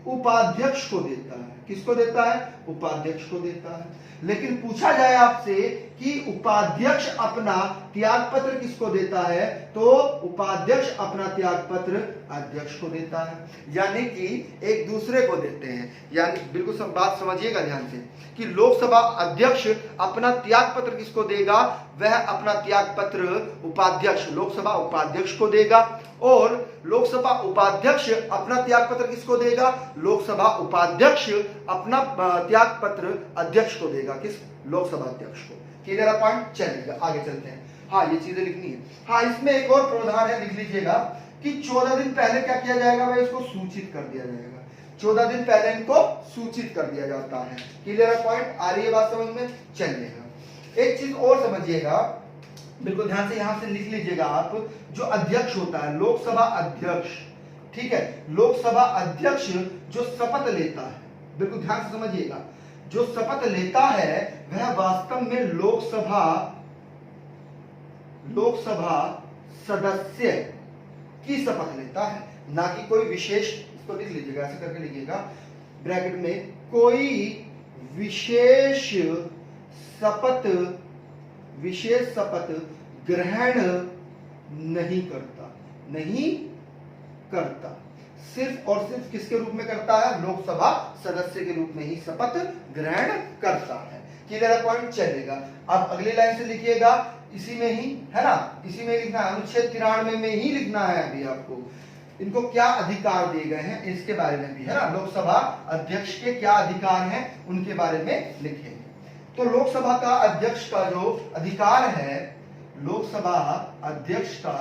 उपाध्यक्ष को देता है। किसको देता है, उपाध्यक्ष को देता है। लेकिन पूछा जाए आपसे कि उपाध्यक्ष अपना त्याग पत्र किसको देता है, तो उपाध्यक्ष अपना त्याग पत्र अध्यक्ष को देता है। यानी कि एक दूसरे को देते हैं। यानी बिल्कुल सब बात समझिएगा ध्यान से कि लोकसभा अध्यक्ष अपना त्याग पत्र किसको देगा, वह अपना त्याग पत्र उपाध्यक्ष, लोकसभा उपाध्यक्ष को देगा। और लोकसभा उपाध्यक्ष अपना त्याग पत्र किसको देगा, लोकसभा उपाध्यक्ष अपना त्याग पत्र अध्यक्ष को देगा। किस, लोकसभा अध्यक्ष को। क्लियर है पॉइंट। चलिएगा आगे चलते हैं। हाँ, ये चीजें लिखनी है। हाँ, इसमें एक और प्रावधान है, लिख लीजिएगा कि 14 दिन पहले क्या किया जाएगा, वह इसको सूचित कर दिया जाएगा। 14 दिन पहले इनको सूचित कर दिया जाता है। क्लियर है पॉइंट। आ रही है बात समझ में। चलिएगा एक चीज और समझिएगा, बिल्कुल ध्यान से यहां से लिख लीजिएगा आप, जो अध्यक्ष होता है लोकसभा अध्यक्ष, ठीक है, लोकसभा अध्यक्ष जो शपथ लेता है, बिल्कुल ध्यान से समझिएगा, जो शपथ लेता है वह वास्तव में लोकसभा सदस्य की शपथ लेता है, ना कि कोई विशेष, इसको लिख लीजिएगा, ऐसे करके लिखिएगा ब्रैकेट में, कोई विशेष शपथ ग्रहण नहीं करता, सिर्फ और सिर्फ किसके रूप में करता है, लोकसभा सदस्य के रूप में ही शपथ ग्रहण करता है। Clear point. चलेगा। अब अगली लाइन से लिखिएगा, इसी में ही है ना, इसी में लिखना है, अनुच्छेद 93 में ही लिखना है अभी आपको। इनको क्या अधिकार दिए गए हैं इसके बारे में भी, है ना, लोकसभा अध्यक्ष के क्या अधिकार हैं उनके बारे में लिखेंगे। तो लोकसभा का अध्यक्ष का जो अधिकार है, लोकसभा अध्यक्ष का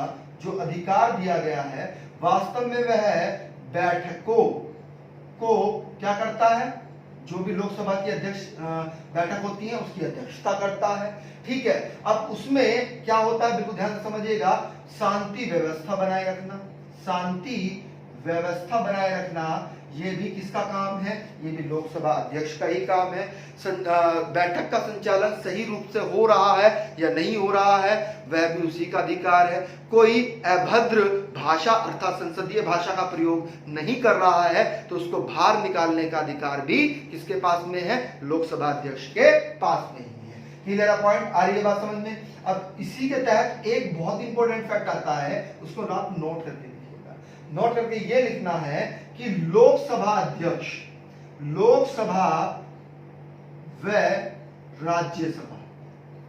जो अधिकार दिया गया है, वास्तव में वह बैठकों को क्या करता है, जो भी लोकसभा की अध्यक्ष बैठक होती है उसकी अध्यक्षता करता है। ठीक है, अब उसमें क्या होता है, बिल्कुल ध्यान से समझिएगा, शांति व्यवस्था बनाए रखना, शांति व्यवस्था बनाए रखना ये भी किसका काम है, ये भी लोकसभा अध्यक्ष का ही काम है। बैठक का संचालन सही रूप से हो रहा है या नहीं हो रहा है वह भी उसी का अधिकार है। कोई अभद्र भाषा अर्थात संसदीय भाषा का प्रयोग नहीं कर रहा है तो उसको बाहर निकालने का अधिकार भी किसके पास में है, लोकसभा अध्यक्ष के पास में ही है। क्लियर है पॉइंट, आ रही है बात समझ में। अब इसी के तहत एक बहुत इंपॉर्टेंट फैक्ट आता है, उसको आप नोट करके लिखिएगा। नोट करके ये लिखना है कि लोकसभा अध्यक्ष, लोकसभा व राज्यसभा,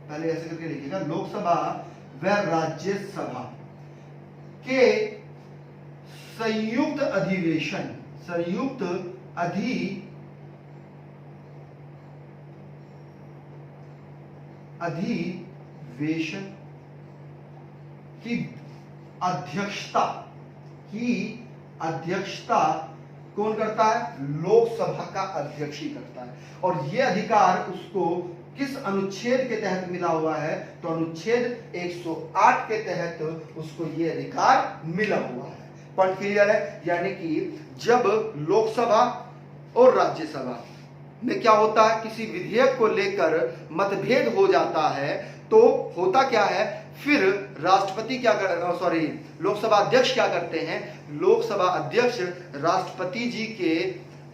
पहले ऐसे करके लिखिएगा, लोकसभा व राज्यसभा के संयुक्त अधिवेशन, संयुक्त अधिवेशन की अध्यक्षता कौन करता है, लोकसभा का अध्यक्ष ही करता है। और यह अधिकार उसको किस अनुच्छेद के तहत मिला हुआ है, तो अनुच्छेद 108 के तहत उसको यह अधिकार मिला हुआ है। पॉइंट क्लियर है, यानी कि जब लोकसभा और राज्यसभा में क्या होता है, किसी विधेयक को लेकर मतभेद हो जाता है तो होता क्या है, फिर राष्ट्रपति क्या कर लोकसभा अध्यक्ष क्या करते हैं, लोकसभा अध्यक्ष राष्ट्रपति जी के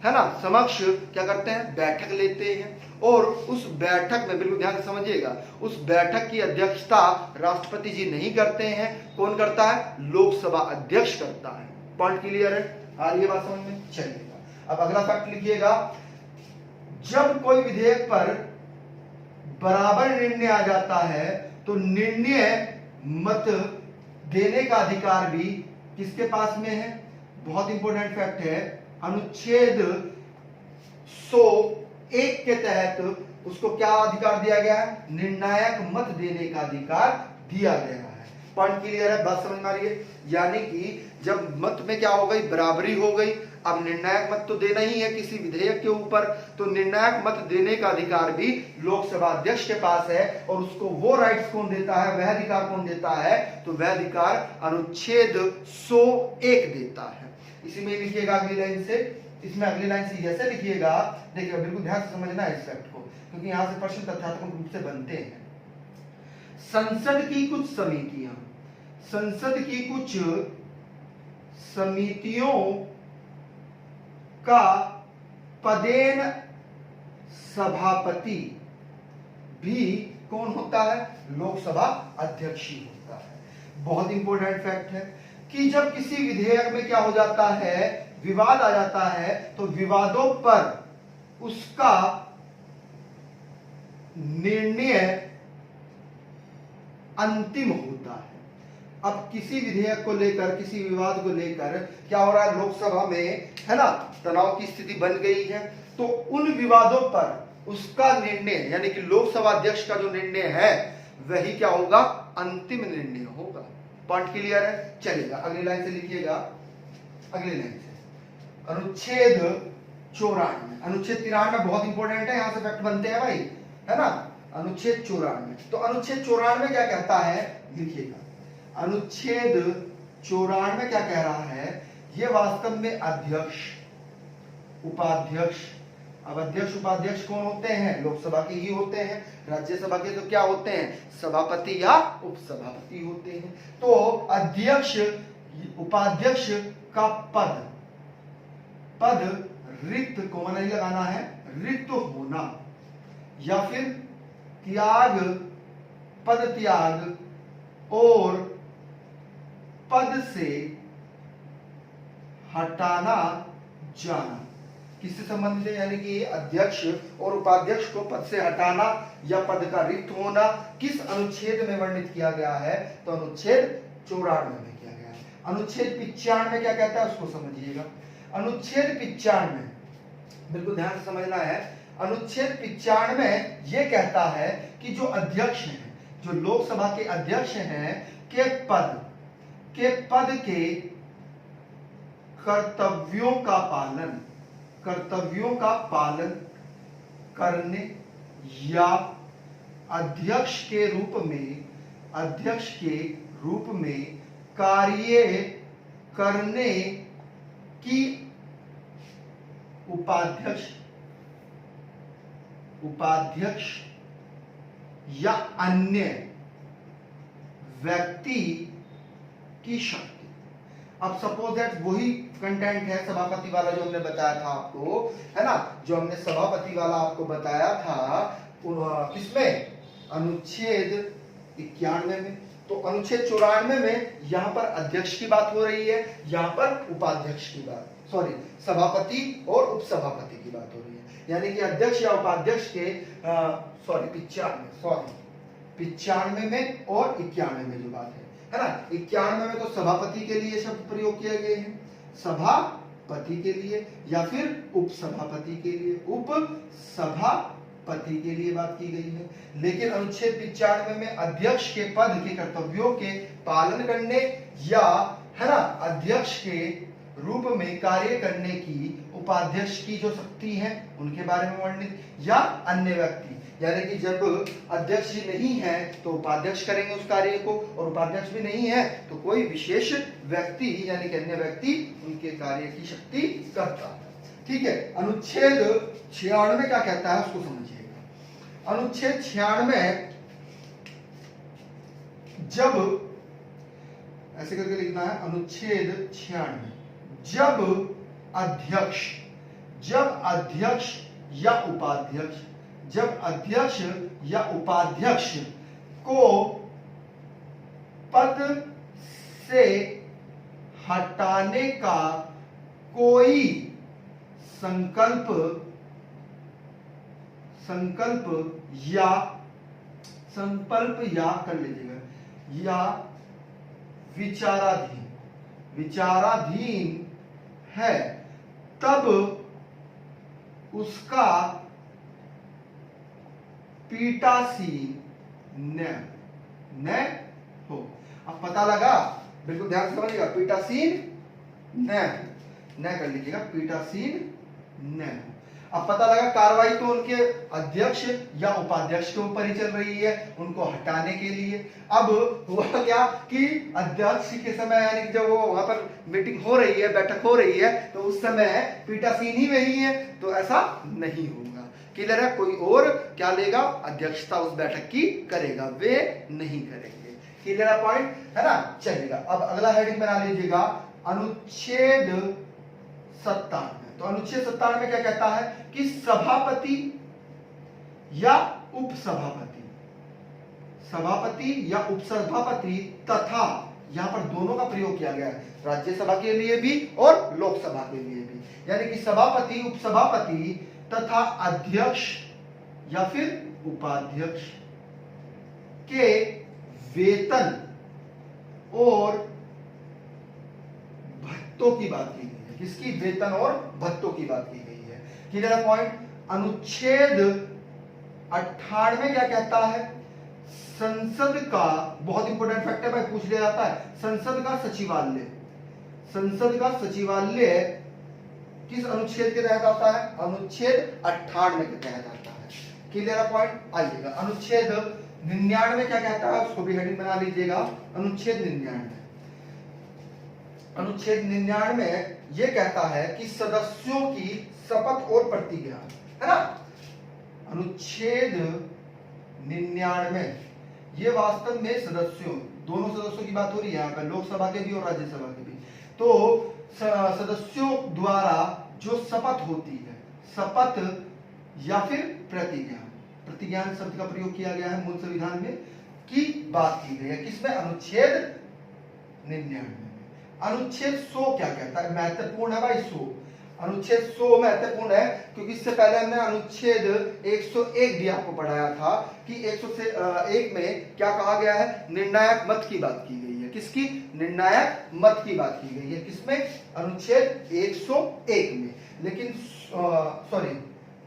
है ना समक्ष क्या करते हैं, बैठक लेते हैं। और उस बैठक में बिल्कुल ध्यान से समझिएगा, उस बैठक की अध्यक्षता राष्ट्रपति जी नहीं करते हैं, कौन करता है, लोकसभा अध्यक्ष करता है। पॉइंट क्लियर है, आ रही है बात समझ में, चलिएगा। अब अगला फैक्ट लिखिएगा, जब कोई विधेयक पर बराबर निर्णय आ जाता है तो निर्णय मत देने का अधिकार भी किसके पास में है, बहुत इंपॉर्टेंट फैक्ट है, अनुच्छेद 101 के तहत उसको क्या अधिकार दिया गया है, निर्णायक मत देने का अधिकार दिया गया है। पॉइंट क्लियर है, बात समझ में आ रही है, यानी कि जब मत में क्या हो गई, बराबरी हो गई, अब निर्णायक मत तो देना ही है किसी विधेयक के ऊपर, तो निर्णायक मत देने का अधिकार भी लोकसभा अध्यक्ष के पास है। और उसको वो राइट्स कौन देता है, वह अधिकार कौन देता है, तो वह अधिकार अनुच्छेद 101 देता है। इसी में लिखिएगा अगली लाइन से, इसमें अगली लाइन से ऐसे लिखिएगा, देखिए बिल्कुल ध्यान से समझना है इस फैक्ट को, क्योंकि यहां से प्रश्न तथ्यात्मक रूप से बनते हैं। संसद की कुछ समितियां, संसद की कुछ समितियों का पदेन सभापति भी कौन होता है, लोकसभा अध्यक्ष ही होता है। बहुत इंपॉर्टेंट फैक्ट है कि जब किसी विधेयक में क्या हो जाता है, विवाद आ जाता है, तो विवादों पर उसका निर्णय अंतिम होता है। अब किसी विधेयक को लेकर, किसी विवाद को लेकर क्या हो रहा है, लोकसभा में है ना तनाव की स्थिति बन गई है, तो उन विवादों पर उसका निर्णय यानी कि लोकसभा अध्यक्ष का जो निर्णय है वही क्या होगा, अंतिम निर्णय होगा। पॉइंट क्लियर है, चलेगा अगली लाइन से लिखिएगा, अगली लाइन से अनुच्छेद 94, अनुच्छेद 93 बहुत इंपॉर्टेंट है, यहां से फैक्ट बनते हैं भाई, है ना। अनुच्छेद 94, तो अनुच्छेद 94 क्या कहता है, लिखिएगा, अनुच्छेद 94 क्या कह रहा है, ये वास्तव में अध्यक्ष, उपाध्यक्ष, अब अध्यक्ष उपाध्यक्ष कौन होते हैं, लोकसभा के ही होते हैं, राज्यसभा के तो क्या होते हैं, सभापति या उपसभापति होते हैं। तो अध्यक्ष उपाध्यक्ष का पद रिक्त, कॉमा नहीं लगाना है, रिक्त होना, या फिर त्याग, पद त्याग और पद से हटाना जाना, किससे संबंधित है, यानी कि अध्यक्ष और उपाध्यक्ष को पद से हटाना या पद का रिक्त होना किस अनुच्छेद में वर्णित किया गया है, तो अनुच्छेद 94 में किया गया है। अनुच्छेद 95 क्या कहता है, उसको समझिएगा। अनुच्छेद 95 बिल्कुल ध्यान से समझना है, अनुच्छेद 95 ये कहता है कि जो अध्यक्ष हैं, जो लोकसभा के अध्यक्ष हैं, के पद के कर्तव्यों का पालन करने या अध्यक्ष के रूप में कार्य करने की उपाध्यक्ष या अन्य व्यक्ति की शक्ति। अब सपोज दैट वही कंटेंट है सभापति वाला जो हमने बताया था आपको, है ना, जो हमने सभापति वाला आपको बताया था किसमें, अनुच्छेद 91 में। तो अनुच्छेद 94 में यहां पर अध्यक्ष की बात हो रही है, यहां पर उपाध्यक्ष की बात, सॉरी सभापति और उपसभापति की बात हो रही है, यानी कि अध्यक्ष या उपाध्यक्ष के 95 में और 91 में जो बात है ना। 91 में तो सभापति के लिए शब्द प्रयोग किए गए हैं, सभापति के लिए या फिर उपसभापति के लिए, उपसभापति के लिए बात की गई है। लेकिन अनुच्छेद 95 में अध्यक्ष के पद के कर्तव्यों के पालन करने या, है ना, अध्यक्ष के रूप में कार्य करने की उपाध्यक्ष की जो शक्ति है उनके बारे में वर्णित, या अन्य व्यक्ति, यानी कि जब अध्यक्ष जी नहीं है तो उपाध्यक्ष करेंगे उस कार्य को, और उपाध्यक्ष भी नहीं है तो कोई विशेष व्यक्ति यानी कि अन्य व्यक्ति उनके कार्य की शक्ति करता है। ठीक है, अनुच्छेद 96 क्या कहता है उसको समझिएगा। अनुच्छेद 96 जब ऐसे करके लिखना है, अनुच्छेद 96 जब अध्यक्ष या उपाध्यक्ष को पद से हटाने का कोई संकल्प या कर लीजिएगा, या विचाराधीन है, तब उसका पीठासीन न हो। अब पता लगा, बिल्कुल ध्यान से समझिएगा, पीठासीन न कर लीजिएगा, पीठासीन न हो। अब पता लगा कार्रवाई तो उनके अध्यक्ष या उपाध्यक्ष के ऊपर ही चल रही है, उनको हटाने के लिए। अब हुआ क्या कि अध्यक्ष के समय यानी कि जब वो वहां पर मीटिंग हो रही है, बैठक हो रही है, तो उस समय पीठासीन ही वही है, तो ऐसा नहीं होगा। क्लियर है? कोई और क्या लेगा, अध्यक्षता उस बैठक की करेगा, वे नहीं करेंगे। क्लियर है पॉइंट, है ना। चलिएगा, अब अगला हेडिंग बना लीजिएगा, अनुच्छेद 97। तो अनुच्छेद 97 में क्या कहता है कि सभापति या उपसभापति तथा, यहां पर दोनों का प्रयोग किया गया है, राज्यसभा के लिए भी और लोकसभा के लिए भी, यानी कि सभापति, उपसभापति तथा अध्यक्ष या फिर उपाध्यक्ष के वेतन और भत्तों की बात की गई है। किसकी? वेतन और भत्तों की बात की गई है। Clear point. अनुच्छेद 98 क्या कहता है, संसद का, बहुत इंपॉर्टेंट फैक्ट है भाई, पूछ लिया जाता है, संसद का सचिवालय किस अनुच्छेद के तहत आता है? अनुच्छेद 98 के तहत आता है। Clear point. आइएगा, अनुच्छेद 99 क्या कहता है, उसको भी हेडिंग बना लीजिएगा, अनुच्छेद 99 ये कहता है कि सदस्यों की शपथ और प्रतिज्ञा, है ना। अनुच्छेद 99 ये वास्तव में सदस्यों, दोनों सदस्यों की बात हो रही है यहाँ पर, लोकसभा के भी और राज्यसभा के भी। तो सदस्यों द्वारा जो शपथ होती है, शपथ या फिर प्रतिज्ञा शब्द का प्रयोग किया गया है मूल संविधान में, की बात की गई है। किसमें? अनुच्छेद 99 में। अनुच्छेद 100 क्या कहता है? महत्वपूर्ण है भाई 100। अनुच्छेद 100 महत्वपूर्ण है क्योंकि इससे पहले हमने अनुच्छेद 101 भी आपको पढ़ाया था कि 101 में क्या कहा गया है, निर्णायक मत की बात की गई है। किसकी? निर्णायक मत की बात की गई है। किसमें? अनुच्छेद 101 में। लेकिन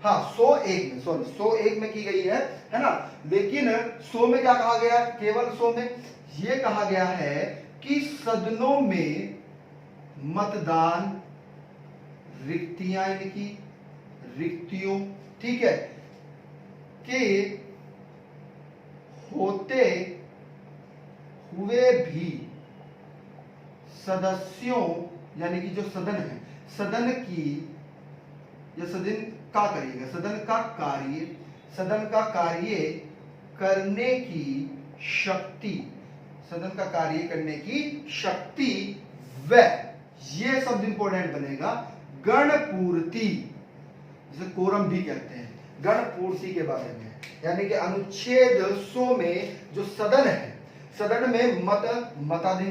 101 में की गई है ना। लेकिन 100 में क्या कहा गया? केवल 100 में ये कहा गया है कि सदनों में मतदान रिक्तियां इनकी, रिक्तियों, ठीक है, के होते हुए भी सदस्यों, यानी कि जो सदन है, सदन की या सदन का करेगा, सदन का कार्य करने की शक्ति, सदन का कार्य करने की शक्ति व, ये शब्द इंपॉर्टेंट बनेगा, गणपूर्ति, जिसे कोरम भी कहते हैं, गणपूर्ति के बारे में, यानी कि अनुच्छेद 100 में जो सदन है, सदन में मतदान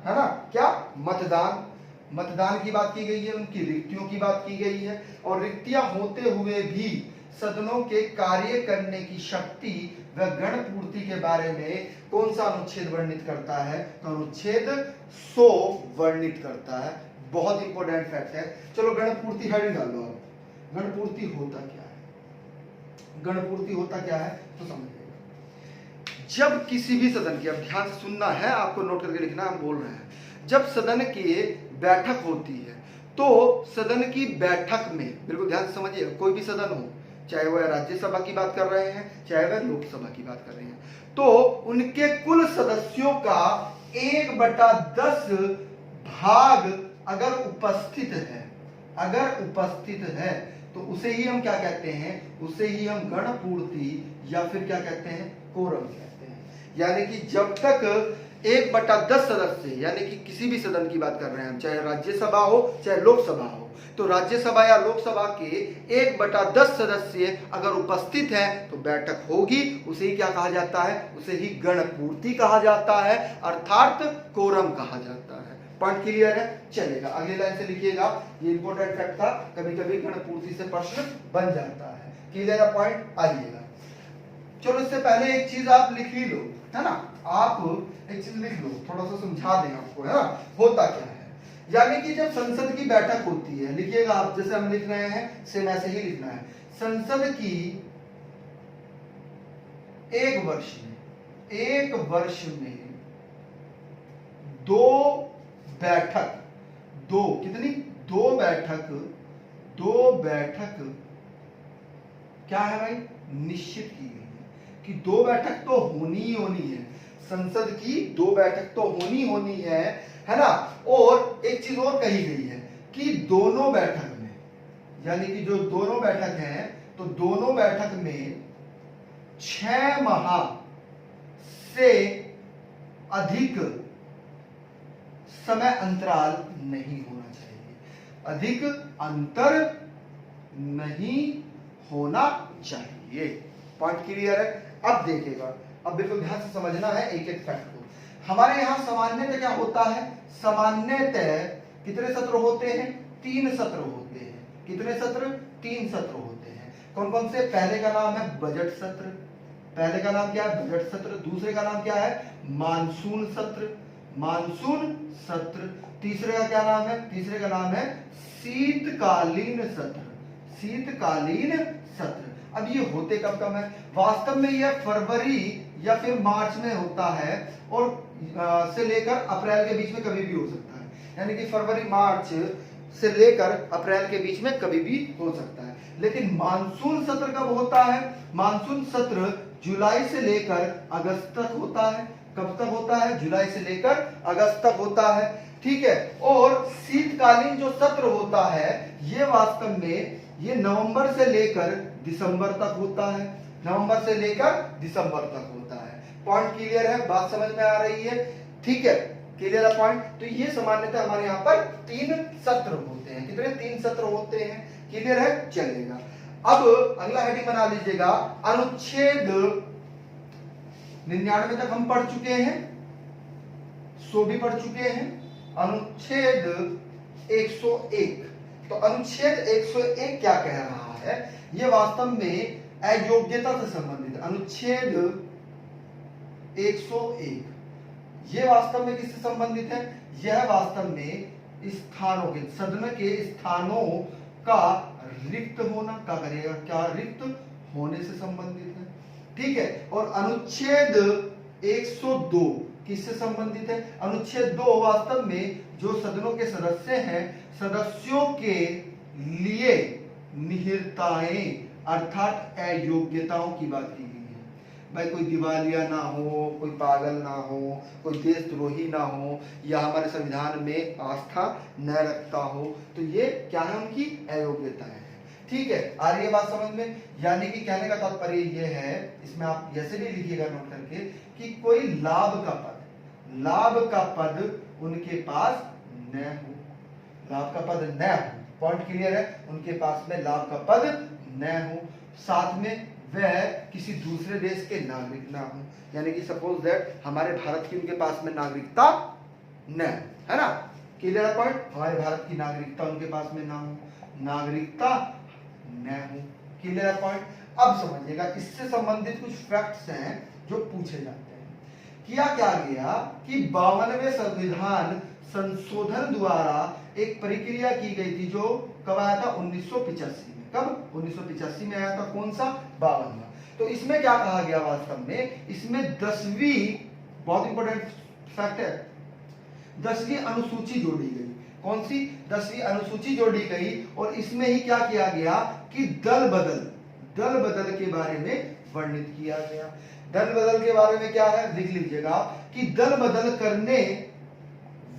है ना, क्या मतदान की बात की गई है, उनकी रिक्तियों की बात की गई है, और रिक्तियां होते हुए भी सदनों के कार्य करने की शक्ति व गणपूर्ति के बारे में कौन सा अनुच्छेद वर्णित करता है, तो अनुच्छेद 100 वर्णित करता है। बहुत इंपॉर्टेंट फैक्ट है। चलो गणपूर्ति हेडिंग डाल लो आप, गणपूर्ति होता क्या है, गणपूर्ति होता क्या है तो समझिएगा। जब किसी भी सदन की, अब ध्यान से सुनना है, आपको नोट करके लिखना, हम बोल रहे हैं, जब सदन की बैठक होती है तो सदन की बैठक में, बिल्कुल ध्यान से समझिए, कोई भी सदन हो, चाहे वह राज्यसभा की बात कर रहे हैं, चाहे वह लोकसभा की बात कर रहे हैं, तो उनके कुल सदस्यों का 1/10 भाग अगर उपस्थित है, तो उसे ही हम क्या कहते हैं, उसे ही हम गणपूर्ति या फिर क्या कहते हैं, कोरम कहते हैं। यानी कि जब तक 1/10 सदस्य, यानी कि किसी भी सदन की बात कर रहे हैं हम, चाहे राज्यसभा हो चाहे लोकसभा हो, तो राज्यसभा या लोकसभा के 1/10 सदस्य अगर उपस्थित हैं तो बैठक होगी, उसे ही क्या कहा जाता है, उसे ही गणपूर्ति कहा जाता है, अर्थात कोरम कहा जाता है। पॉइंट क्लियर है, चलेगा। अगली लाइन से लिखिएगा, ये इंपॉर्टेंट फैक्ट था, कभी कभी गणपूर्ति से प्रश्न बन जाता है। क्लियर है पॉइंट, आइएगा। चलो इससे पहले एक चीज आप लिख ही लो, है ना, आप एक चीज लिख लो, थोड़ा सा समझा दें आपको, है ना, होता क्या है। यानी कि जब संसद की बैठक होती है, लिखिएगा आप, जैसे हम लिख रहे हैं सेम ऐसे ही लिखना है, संसद की एक वर्ष में दो बैठक क्या है भाई, निश्चित की गई है कि 2 बैठक तो होनी ही होनी है, संसद की 2 बैठक तो होनी है ना। और एक चीज और कही गई है कि दोनों बैठक में, यानी कि जो दोनों बैठक हैं, तो दोनों बैठक में 6 माह से अधिक समय अंतराल नहीं होना चाहिए, अधिक अंतर नहीं होना चाहिए। पॉइंट क्लियर है। अब देखिएगा, अब बिल्कुल ध्यान से समझना है एक एक फैक्ट को। हमारे यहाँ सामान्यतः क्या होता है, सामान्यतः कितने सत्र होते हैं, 3 सत्र होते हैं। कितने सत्र, 3 सत्र होते हैं। कौन कौन से, पहले का नाम है बजट सत्र, पहले का नाम क्या है, बजट सत्र। दूसरे का नाम क्या है, मानसून सत्र, मानसून सत्र। तीसरे का क्या नाम है, तीसरे का नाम है शीतकालीन सत्र, शीतकालीन सत्र। अब ये होते कब कब है, वास्तव में यह फरवरी या फिर मार्च में होता है, और से लेकर अप्रैल के बीच में कभी भी हो सकता है, यानी कि फरवरी मार्च से लेकर अप्रैल के बीच में कभी भी हो सकता है। लेकिन मानसून सत्र कब होता है, मानसून सत्र जुलाई से लेकर अगस्त तक होता है। कब तक होता है, जुलाई से लेकर अगस्त तक होता है, ठीक है। और शीतकालीन जो सत्र होता है, ये वास्तव में ये नवंबर से लेकर दिसंबर तक होता है, नवंबर से लेकर दिसंबर तक होता है। पॉइंट क्लियर है, बात समझ में आ रही है, ठीक है, क्लियर है पॉइंट। तो ये सामान्यतः हमारे यहाँ पर 3 सत्र होते हैं। कितने, 3 सत्र होते हैं। क्लियर है, चलेगा। अब अगला हेडिंग बना लीजिएगा, अनुच्छेद 99 तक हम पढ़ चुके हैं, 100 भी पढ़ चुके हैं। अनुच्छेद 101, तो अनुच्छेद 101 क्या कह रहा है, यह वास्तव में अयोग्यता से संबंधित। अनुच्छेद 101 यह वास्तव में किससे संबंधित है, यह वास्तव में स्थानों के, सदन के स्थानों का रिक्त होना, क्या करेगा, क्या रिक्त होने से संबंधित है, ठीक है। और अनुच्छेद 102 किससे संबंधित है, अनुच्छेद 2 वास्तव में जो सदनों के सदस्य हैं सदस्यों के लिए निहिरताएं अर्थात अयोग्यताओं की बात की गई है। भाई कोई दिवालिया ना हो, कोई पागल ना हो, कोई देशद्रोही ना हो, या हमारे संविधान में आस्था न रखता हो, तो ये क्या है, उनकी अयोग्यताएं हैं। ठीक है, आ रही है बात समझ में? यानी कि कहने का तात्पर्य ये है, इसमें आप ऐसे भी लिखिएगा नोट करके, कि कोई लाभ का पद उनके पास न हो, लाभ का पद न हो। पॉइंट क्लियर है? उनके पास में लाभ का पद न हो, साथ में वह किसी दूसरे देश के नागरिक ना हो। यानी कि सपोज दैट हमारे भारत की उनके पास में नागरिकता न है ना। क्लियर है पॉइंट? हमारे भारत की नागरिकता उनके पास में ना हो, नागरिकता न हो। क्लियर है पॉइंट? अब समझिएगा, इससे संबंधित कुछ फैक्ट्स हैं जो पूछे जाते हैं। किया क्या गया कि 52वें संविधान संशोधन द्वारा एक प्रक्रिया की गई थी, जो कब आया था? 1985 में। कब? 1985 में आया था। कौन सा? 52वां। तो इसमें क्या कहा गया वास्तव में? इसमें 10वीं, बहुत इंपॉर्टेंट फैक्ट है, 10वीं अनुसूची जोड़ी गई। कौन सी? 10वीं अनुसूची जोड़ी गई, और इसमें ही क्या किया गया कि दल बदल के बारे में वर्णित किया गया। दल बदल के बारे में क्या है, लिख लीजिएगा, कि दल बदल करने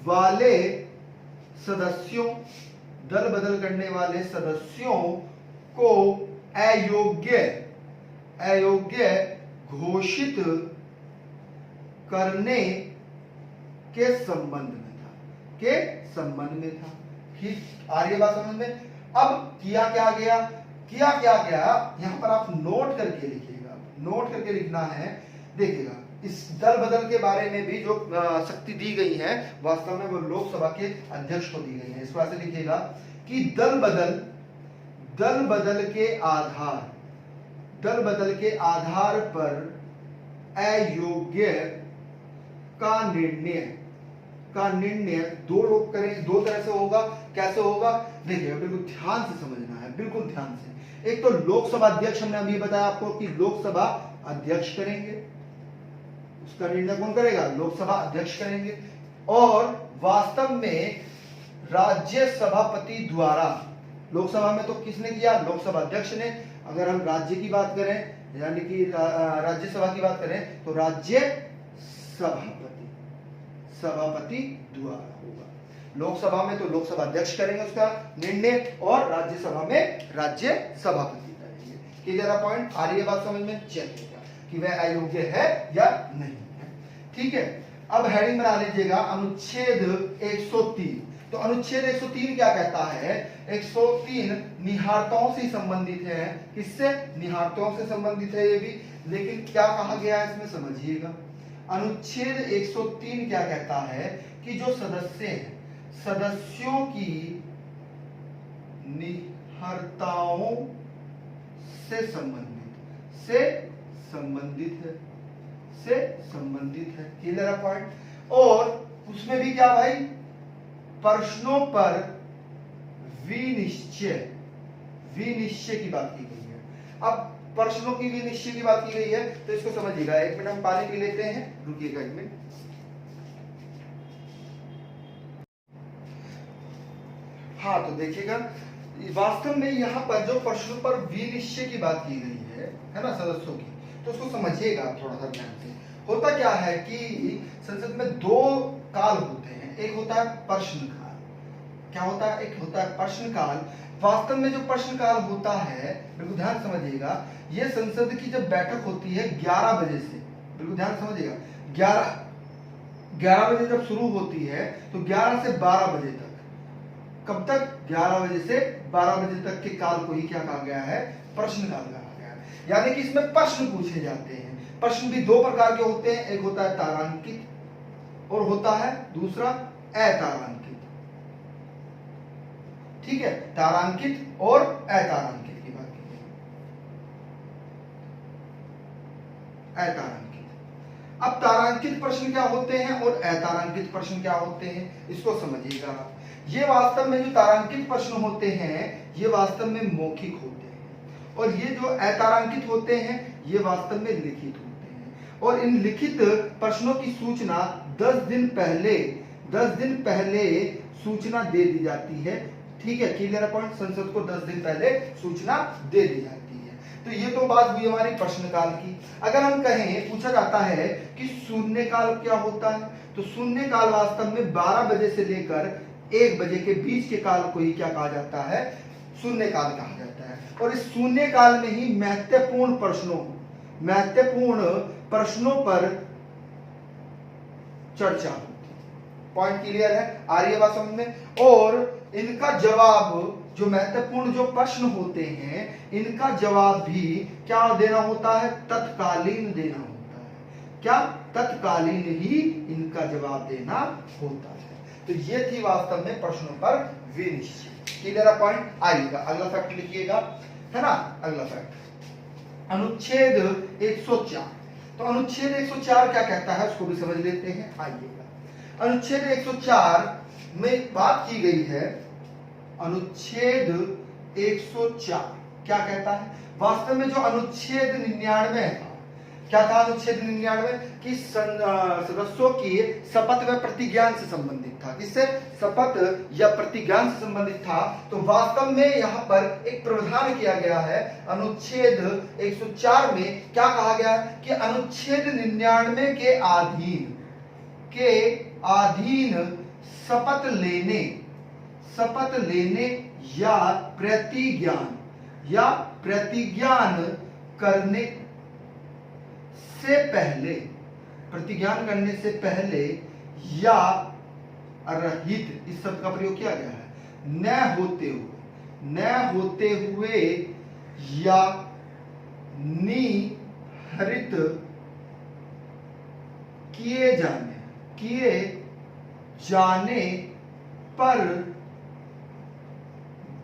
वाले सदस्यों को अयोग्य घोषित करने के संबंध में था। ठीक, आ रही है बात समझ में? अब किया क्या गया, यहां पर आप नोट करके लिखिएगा, नोट करके लिखना है। देखिएगा, इस दल बदल के बारे में भी जो शक्ति दी गई है, वास्तव में वो लोकसभा के अध्यक्ष को दी गई है। इस बात से लिखिएगा कि दल बदल के आधार पर अयोग्य का निर्णय दो लोग करें, दो तरह से होगा। कैसे होगा? देखिए, बिल्कुल ध्यान से समझना है, बिल्कुल ध्यान से। एक तो लोकसभा अध्यक्ष, हमने अभी बताया आपको कि लोकसभा अध्यक्ष करेंगे, उसका निर्णय कौन करेगा? लोकसभा अध्यक्ष करेंगे। और वास्तव में राज्य सभापति द्वारा, लोकसभा में तो किसने किया? लोकसभा अध्यक्ष ने। अगर हम राज्य की बात करें, यानी कि राज्यसभा की बात करें, तो राज्य सभापति द्वारा होगा। लोकसभा में तो लोकसभा अध्यक्ष करेंगे उसका निर्णय, और राज्यसभा में राज्य सभापति करेंगे। क्लियर है पॉइंट? आ रही है बात समझ में? चलिएगा कि वह अयोग्य है या नहीं है। ठीक है, अब हेडिंग बना लीजिएगा अनुच्छेद 103। तो अनुच्छेद 103 क्या कहता है? 103 निहारताओं से संबंधित है। किससे? निहारताओं से संबंधित है ये भी। लेकिन क्या कहा गया है इसमें, समझिएगा। अनुच्छेद 103 क्या कहता है कि जो सदस्य हैं, सदस्यों की निहरताओं से संबंधित है। क्लियर है पॉइंट? और उसमें भी क्या भाई? प्रश्नों पर विनिश्चय की बात की गई है। अब प्रश्नों की विनिश्चय की बात की गई है, तो इसको समझिएगा। एक मिनट हम पानी पी लेते हैं, रुकिएगा एक मिनट। हाँ, तो देखिएगा, वास्तव में यहाँ पर जो प्रश्नों पर विनिश्चय की बात की गई है ना, सदस्यों की, तो उसको समझिएगा थोड़ा सा ध्यान से। होता क्या है कि संसद में दो काल होते हैं। एक होता है प्रश्नकाल। क्या होता है? एक होता है प्रश्नकाल। वास्तव में जो प्रश्नकाल होता है, बिल्कुल ध्यान समझिएगा, ये संसद की जब बैठक होती है 11 बजे से, बिल्कुल ध्यान समझिएगा, 11 बजे जब शुरू होती है, तो 11 से 12 बजे तक। कब तक? 11 बजे से 12 बजे तक के काल को ही क्या कहा गया है? प्रश्नकाल कहा गया है। यानी कि इसमें प्रश्न पूछे जाते हैं। प्रश्न भी दो प्रकार के होते हैं, एक होता है तारांकित और होता है दूसरा अतारांकित। ठीक है, तारांकित और अतारांकित की बात की है। अतारांकित, अब तारांकित प्रश्न क्या होते हैं और अतारांकित प्रश्न क्या होते हैं, इसको समझिएगा। ये वास्तव में जो तारांकित प्रश्न होते हैं, ये वास्तव में मौखिक होते हैं, और ये जो अतारांकित होते हैं, ये वास्तव में लिखित होते हैं। और इन लिखित प्रश्नों की सूचना 10 दिन पहले 10 दिन पहले सूचना दे दी जाती है। ठीक है, क्लियर पॉइंट। संसद को 10 दिन पहले सूचना दे दी जाती है। तो ये तो बात हुई हमारी प्रश्नकाल की। अगर हम कहें, पूछा जाता है कि शून्यकाल क्या होता है, तो शून्यकाल वास्तव में 12 बजे से लेकर 1 बजे के बीच के काल को ही क्या कहा जाता है, शून्यकाल कहा जाता है। और इस शून्यकाल में ही महत्वपूर्ण प्रश्नों पर चर्चा होती है। पॉइंट क्लियर है, आ रही है बात समझ में। और इनका जवाब, जो महत्वपूर्ण जो प्रश्न होते हैं, इनका जवाब भी क्या देना होता है, तत्कालीन देना होता है। क्या, तत्कालीन ही इनका जवाब देना होता है। तो ये थी वास्तव में प्रश्नों पर विनिश्चय। Clear point. आइएगा अगला फैक्ट लिखिएगा, है ना। अगला फैक्ट, अनुच्छेद 104। तो अनुच्छेद 104 क्या कहता है, उसको भी समझ लेते हैं। आइएगा, अनुच्छेद 104 में बात की गई है। अनुच्छेद 104 क्या कहता है, वास्तव में जो अनुच्छेद 99 था, क्या था अनुच्छेद 99, कि सदस्यों की शपथ व प्रतिज्ञान से संबंधित था। किससे, शपथ या प्रतिज्ञान से संबंधित था। तो वास्तव में यहाँ पर एक प्रावधान किया गया है अनुच्छेद 104 में। क्या कहा गया कि अनुच्छेद 99 के अधीन शपथ लेने या प्रतिज्ञान करने से पहले या रहित, इस शब्द का प्रयोग किया गया है, न होते हुए या निहरित किए जाने पर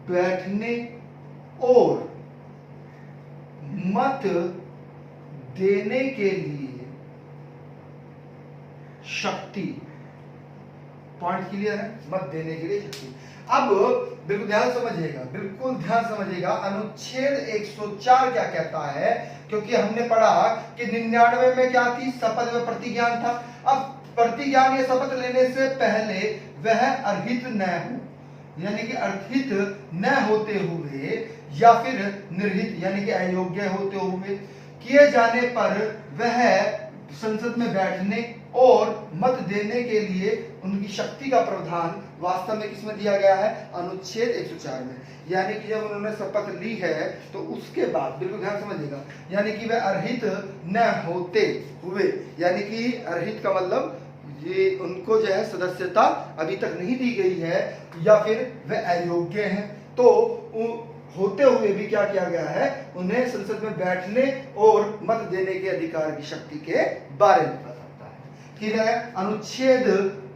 बैठने और मत देने के लिए शक्ति। पॉइंट क्लियर है, मत देने के लिए शक्ति। अब बिल्कुल ध्यान समझिएगा, अनुच्छेद 104 क्या कहता है, क्योंकि हमने पढ़ा कि 99 में क्या थी, शपथ व प्रतिज्ञान था। अब प्रतिज्ञान या शपथ लेने से पहले वह अर्हित न हो, यानी कि अर्थित न होते हुए, या फिर निर्हित यानी कि अयोग्य होते हुए किए जाने पर वह संसद में बैठने और मत देने के लिए उनकी शक्ति का प्रावधान वास्तव में किसमें दिया गया है, अनुच्छेद 104 में। यानी कि जब उन्होंने शपथ ली है तो उसके बाद, बिल्कुल ध्यान समझिएगा, यानी कि वह अर्हित न होते हुए, यानी कि अर्हित का मतलब ये उनको जो है सदस्यता अभी तक नहीं दी गई है, या फिर वह अयोग्य हैं, तो होते हुए भी क्या किया गया है, उन्हें संसद में बैठने और मत देने के अधिकार की शक्ति के बारे में बताता है। ठीक है, अनुच्छेद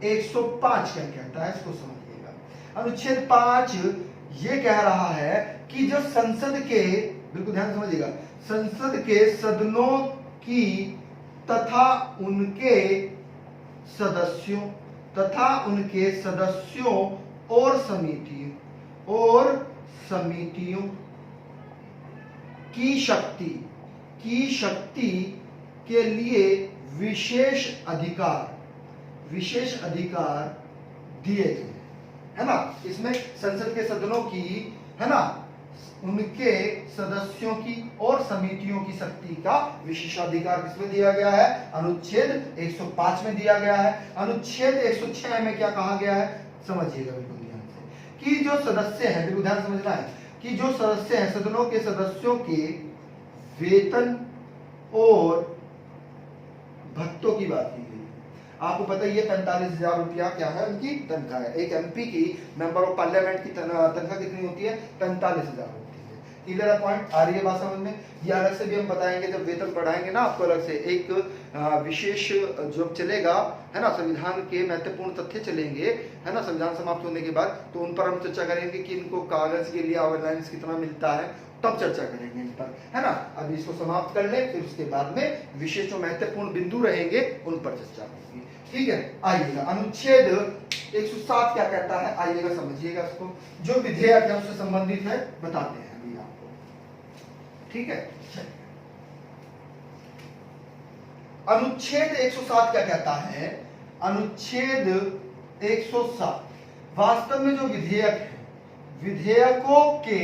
105 क्या कहता है, इसको समझिएगा। अनुच्छेद 5 ये कह रहा है कि जो संसद के, बिल्कुल ध्यान समझिएगा, संसद के सदनों की तथा उनके सदस्यों और समितियों की शक्ति के लिए विशेष अधिकार दिए गए, है ना। इसमें संसद के सदनों की, है ना, उनके सदस्यों की और समितियों की शक्ति का विशेषाधिकार किसमें दिया गया है, अनुच्छेद 105 में दिया गया है। अनुच्छेद 106 में क्या कहा गया है, समझिएगा बिल्कुल ध्यान से, कि जो सदस्य हैं, बिल्कुल ध्यान समझना है, कि जो सदस्य हैं, सदनों के सदस्यों के वेतन और भत्तों की बात की गई। आपको पता ही है 45,000 रुपया क्या है उनकी तनख्वाह है। एक एमपी की, मेंबर ऑफ पार्लियामेंट की तनख्वाह कितनी होती है, 45,000 होती है। क्लियर पॉइंट, आ रही है बात समझ में। ये अलग से भी हम बताएंगे जब वेतन बढ़ाएंगे ना, आपको अलग से एक विशेष जो चलेगा, है ना, संविधान के महत्वपूर्ण तथ्य चलेंगे, है ना, संविधान समाप्त होने के बाद, तो उन पर हम चर्चा करेंगे कि इनको कागज के लिए अलाउंस कितना मिलता है, तब चर्चा करेंगे इन पर, है ना। अभी इसको समाप्त कर ले, फिर उसके बाद में विशेष जो महत्वपूर्ण बिंदु रहेंगे उन पर चर्चा होगी। ठीक है, आइएगा अनुच्छेद 107 क्या कहता है, आइएगा समझिएगा इसको। जो विधेयक है उससे संबंधित है, बताते हैं अभी आपको। ठीक है, अनुच्छेद 107 क्या कहता है, अनुच्छेद 107 वास्तव में जो विधेयक है, विधेयकों के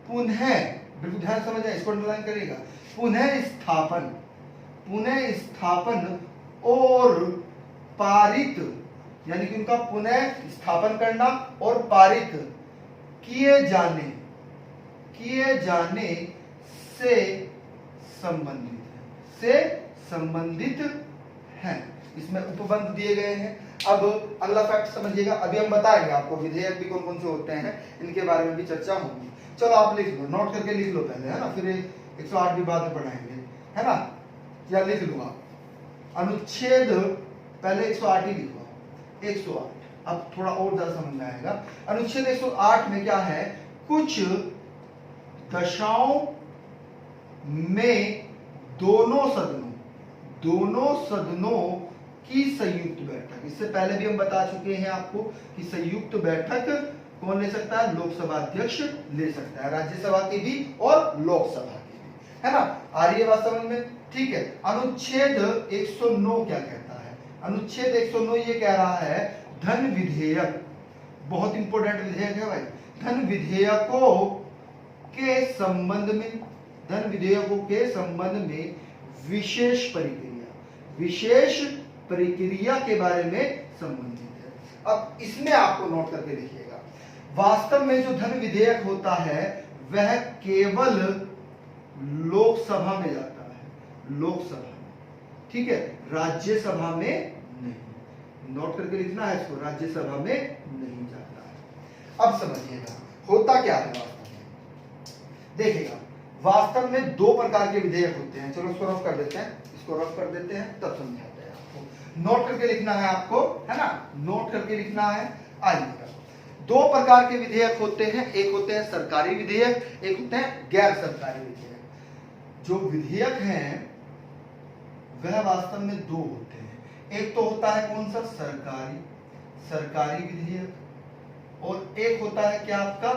पुनः, बिल्कुल ध्यान समझे, इसको अंडरलाइन करिएगा, पुनः स्थापन और पारित, यानी कि उनका पुनः स्थापन करना और पारित किए जाने से संबंधित है। इसमें उपबंध दिए गए हैं। अब अगला फैक्ट समझिएगा, अभी हम बताएंगे आपको विधेयक भी कौन कौन से होते हैं, इनके बारे में भी चर्चा होगी। चलो आप लिख लो, नोट करके लिख लो पहले, है ना, फिर 108 भी बाद में पढ़ाएंगे, है ना, या लिख लो आप अनुच्छेद, पहले 108 ही लिखो, 108, अब थोड़ा और ज्यादा समझ में आएगा। अनुच्छेद 108 में क्या है, कुछ दशाओं में दोनों सदनों की संयुक्त बैठक, इससे पहले भी हम बता चुके हैं आपको कि संयुक्त बैठक कौन ले सकता है, लोकसभा अध्यक्ष ले सकता है, राज्यसभा की भी और लोकसभा की भी, है ना। आ रही है बात समझ में, ठीक है। अनुच्छेद 109 क्या कहता है, अनुच्छेद 109 ये कह रहा है धन विधेयक, बहुत इंपॉर्टेंट विधेयक है भाई, धन विधेयकों के संबंध में विशेष प्रक्रिया के बारे में संबंधित है। अब इसमें आपको नोट करके लिखिएगा, वास्तव में जो धन विधेयक होता है वह केवल लोकसभा में जाता है, लोकसभा में, ठीक है, राज्यसभा में नहीं। नोट करके लिखना है इसको, राज्यसभा में नहीं जाता है। अब समझिएगा होता क्या है वास्तव में, देखिएगा वास्तव में दो प्रकार के विधेयक होते हैं। चलो इसको रफ कर देते हैं, तब समझाते हैं आपको। नोट करके लिखना है आपको, है ना, नोट करके लिखना है। आइएगा, दो प्रकार के विधेयक होते हैं, एक होते हैं सरकारी विधेयक, एक होते हैं गैर सरकारी विधेयक। जो विधेयक हैं वह वास्तव में दो होते हैं, एक तो होता है कौन सा, सरकारी विधेयक, और एक होता है क्या आपका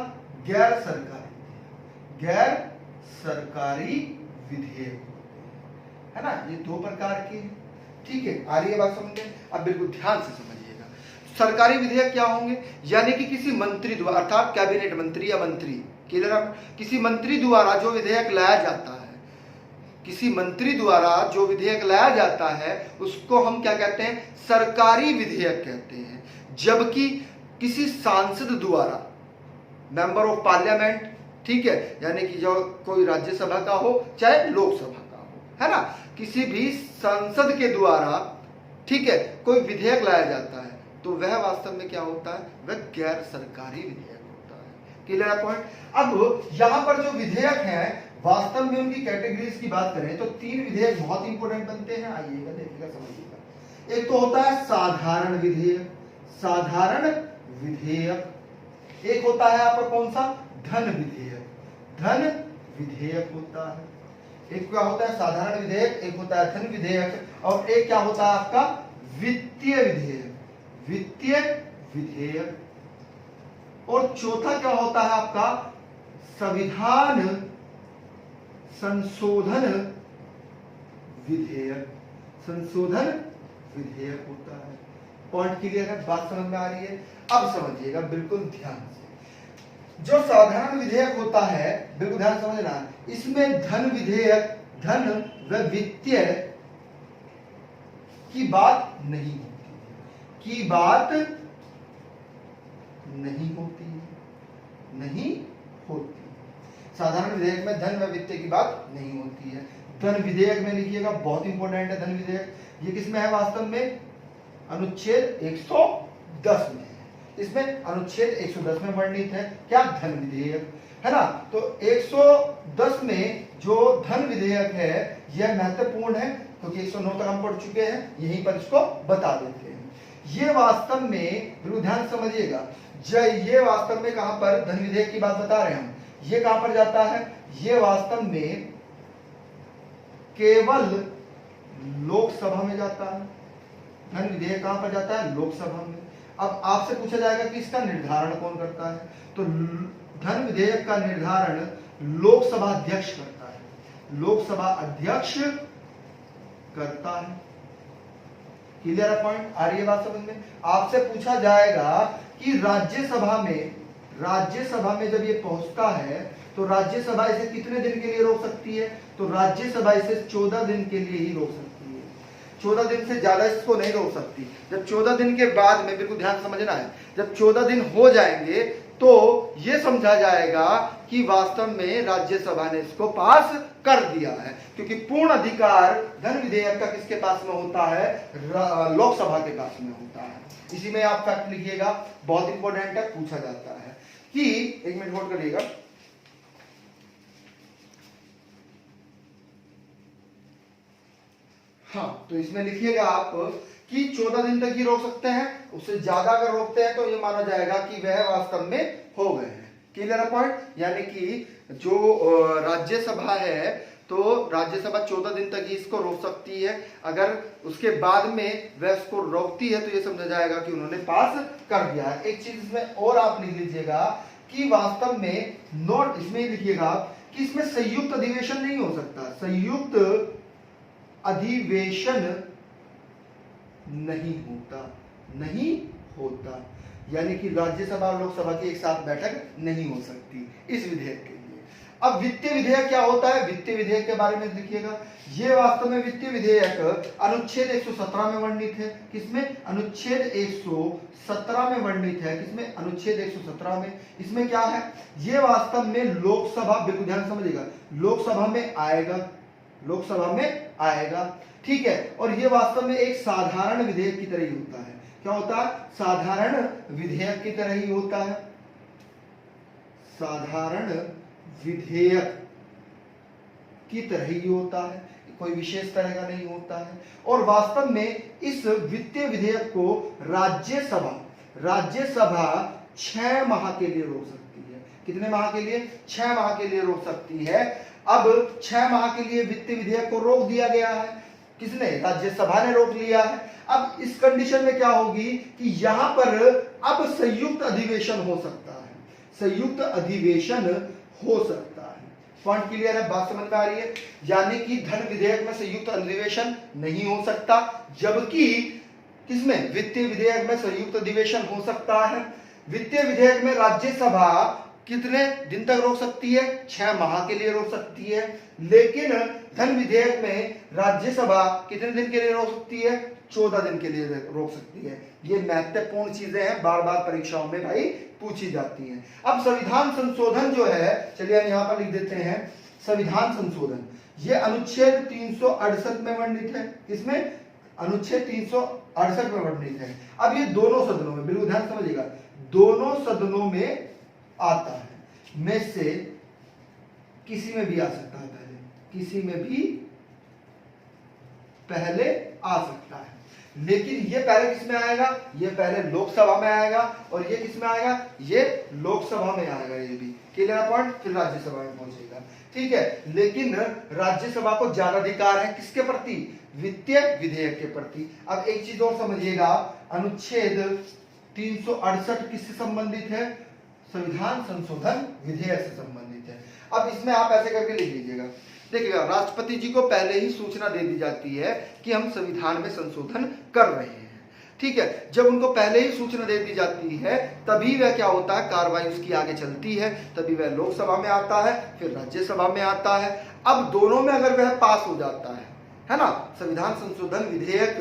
गैर सरकारी विधेयक, है ना, ये दो प्रकार के हैं, ठीक है। आ रही है बात समझ में, अब बिल्कुल ध्यान से समझिएगा। सरकारी विधेयक क्या होंगे, यानी कि किसी मंत्री द्वारा, अर्थात कैबिनेट मंत्री या मंत्री, किसी मंत्री द्वारा जो विधेयक लाया जाता है, किसी मंत्री द्वारा जो विधेयक लाया जाता है उसको हम क्या कहते हैं, सरकारी विधेयक कहते हैं। जबकि किसी सांसद द्वारा, मेंबर ऑफ पार्लियामेंट, ठीक है, यानी कि जो कोई राज्यसभा का हो चाहे लोकसभा का हो, है ना, किसी भी संसद के द्वारा, ठीक है, कोई विधेयक लाया जाता है तो वह वास्तव में क्या होता है, वह गैर सरकारी विधेयक होता है। Clear point. अब यहां पर जो विधेयक है वास्तव में उनकी कैटेगरीज की बात करें तो तीन विधेयक बहुत इंपॉर्टेंट बनते हैं। आइएगा, देखिएगा, समझिएगा। एक तो होता है साधारण विधेयक, एक होता है आपका कौन सा, धन विधेयक होता है। एक क्या होता है, साधारण विधेयक, एक होता है धन विधेयक, और एक क्या होता है आपका वित्तीय विधेयक, और चौथा क्या होता है आपका संविधान संशोधन विधेयक होता है। पॉइंट क्लियर है, बात समझ में आ रही है। अब समझिएगा बिल्कुल ध्यान से, जो साधारण विधेयक होता है, बिल्कुल ध्यान समझना, इसमें धन व वित्तीय की बात नहीं होती। साधारण विधेयक में धन व वित्तीय की बात नहीं होती है। धन विधेयक में लिखिएगा, बहुत इंपॉर्टेंट है धन विधेयक। ये किसमें है वास्तव में, अनुच्छेद 110 में है। इसमें अनुच्छेद 110 में वर्णित है क्या, धन विधेयक, है ना। तो 110 में जो धन विधेयक है यह महत्वपूर्ण है क्योंकि 109 तक हम पढ़ चुके हैं, यहीं पर इसको बता देते हैं। ये वास्तव में बिल्कुल ध्यान समझिएगा, ये वास्तव में कहां पर धन विधेयक की बात बता रहे हैं हम, ये कहां पर जाता है, ये वास्तव में केवल लोकसभा में जाता है। धन विधेयक कहां पर जाता है, लोकसभा में। अब आपसे पूछा जाएगा कि इसका निर्धारण कौन करता है, तो धन विधेयक का निर्धारण लोकसभा अध्यक्ष करता है, लोकसभा अध्यक्ष करता है। क्लियर है पॉइंट, आ रही है बात समझ में। आपसे पूछा जाएगा कि राज्यसभा में जब ये पहुंचता है तो राज्यसभा इसे कितने दिन के लिए रोक सकती है, तो राज्यसभा इसे 14 दिन के लिए ही रोक सकती है, 14 दिन से ज्यादा इसको नहीं रोक सकती। जब 14 दिन के बाद में, बिल्कुल ध्यान समझना है, जब 14 दिन हो जाएंगे तो ये समझा जाएगा कि वास्तव में राज्यसभा ने इसको पास कर दिया है, क्योंकि पूर्ण अधिकार धन विधेयक का किसके पास में होता है, लोकसभा के पास में होता है। इसी में आप फैक्ट लिखिएगा, बहुत इंपॉर्टेंट है, पूछा जाता है कि, एक मिनट होल्ड करिएगा, हाँ, तो इसमें लिखिएगा आप कि 14 दिन तक ही रोक सकते हैं, उससे ज्यादा अगर रोकते हैं तो ये माना जाएगा कि वह वास्तव में हो गए हैं। क्लियर है पॉइंट, यानी कि जो राज्यसभा है तो राज्यसभा 14 दिन तक ही इसको रोक सकती है, अगर उसके बाद में वह इसको रोकती है तो ये समझा जाएगा कि उन्होंने पास कर दिया है। एक चीज इसमें और आप लिख लीजिएगा कि वास्तव में नोट इसमें लिखिएगा कि इसमें संयुक्त अधिवेशन नहीं हो सकता, संयुक्त अधिवेशन नहीं होता, यानी कि राज्यसभा और लोकसभा की एक साथ बैठक नहीं हो सकती इस विधेयक के लिए। अब वित्तीय विधेयक क्या होता है, वित्तीय विधेयक के बारे में लिखिएगा, ये वास्तव में वित्तीय विधेयक अनुच्छेद 117 में वर्णित है। किसमें, अनुच्छेद 117 में वर्णित है। किसमें, अनुच्छेद 117 में। इसमें क्या है, ये वास्तव में लोकसभा, बिल्कुल ध्यान समझिएगा, लोकसभा में आएगा, ठीक है। और ये वास्तव में एक साधारण विधेयक की तरह ही होता है। क्या होता है, साधारण विधेयक की तरह ही होता है, साधारण विधेयक की तरह ही होता है, कोई विशेष तरह का नहीं होता है। और वास्तव में इस वित्तीय विधेयक को राज्यसभा 6 माह के लिए रोक सकती है। कितने माह के लिए, 6 माह के लिए रोक सकती है। अब 6 माह के लिए वित्तीय विधेयक को रोक दिया गया है, किसने, राज्यसभा ने रोक लिया है। अब इस कंडीशन में क्या होगी कि यहां पर अब संयुक्त अधिवेशन हो सकता है, संयुक्त अधिवेशन हो सकता है। पॉइंट क्लियर है, बात समझ में आ रही है। यानी कि धन विधेयक में संयुक्त अधिवेशन नहीं हो सकता, जबकि किसमें, वित्तीय विधेयक में संयुक्त अधिवेशन हो सकता है। वित्तीय विधेयक में राज्यसभा कितने दिन तक रोक सकती है, 6 माह के लिए रोक सकती है, लेकिन धन विधेयक में राज्यसभा कितने दिन के लिए रोक सकती है, 14 दिन के लिए रोक सकती है। ये महत्वपूर्ण चीजें हैं, बार बार परीक्षाओं में भाई पूछी जाती हैं। अब संविधान संशोधन जो है, चलिए हम यहां पर लिख देते हैं संविधान संशोधन, ये अनुच्छेद 368 में वर्णित है। इसमें अनुच्छेद 368 में वर्णित है। अब ये दोनों सदनों में, बिल्कुल ध्यान समझिएगा, दोनों सदनों में आता है, में से किसी में भी आ सकता है, किसी में भी पहले आ सकता है। लेकिन ये पहले किस में आएगा, ये पहले लोकसभा में आएगा, और ये किस में आएगा, ये लोकसभा में आएगा, ये भी क्लियर पॉइंट, फिर राज्यसभा में पहुंचेगा, ठीक है। लेकिन राज्यसभा को ज्यादा अधिकार है किसके प्रति, वित्तीय विधेयक के प्रति। अब एक चीज और समझिएगा, अनुच्छेद 368 किससे संबंधित है, संविधान संशोधन विधेयक से संबंधित है। अब इसमें आप ऐसे करके लिख लीजिएगा, देखिएगा, राष्ट्रपति जी को पहले ही सूचना दे दी जाती है कि हम संविधान में संशोधन कर रहे हैं, ठीक है। जब उनको पहले ही सूचना दे दी जाती है तभी वह क्या होता है, कार्रवाई उसकी आगे चलती है, तभी वह लोकसभा में आता है, फिर राज्यसभा में आता है। अब दोनों में अगर वह पास हो जाता है ना, संविधान संशोधन विधेयक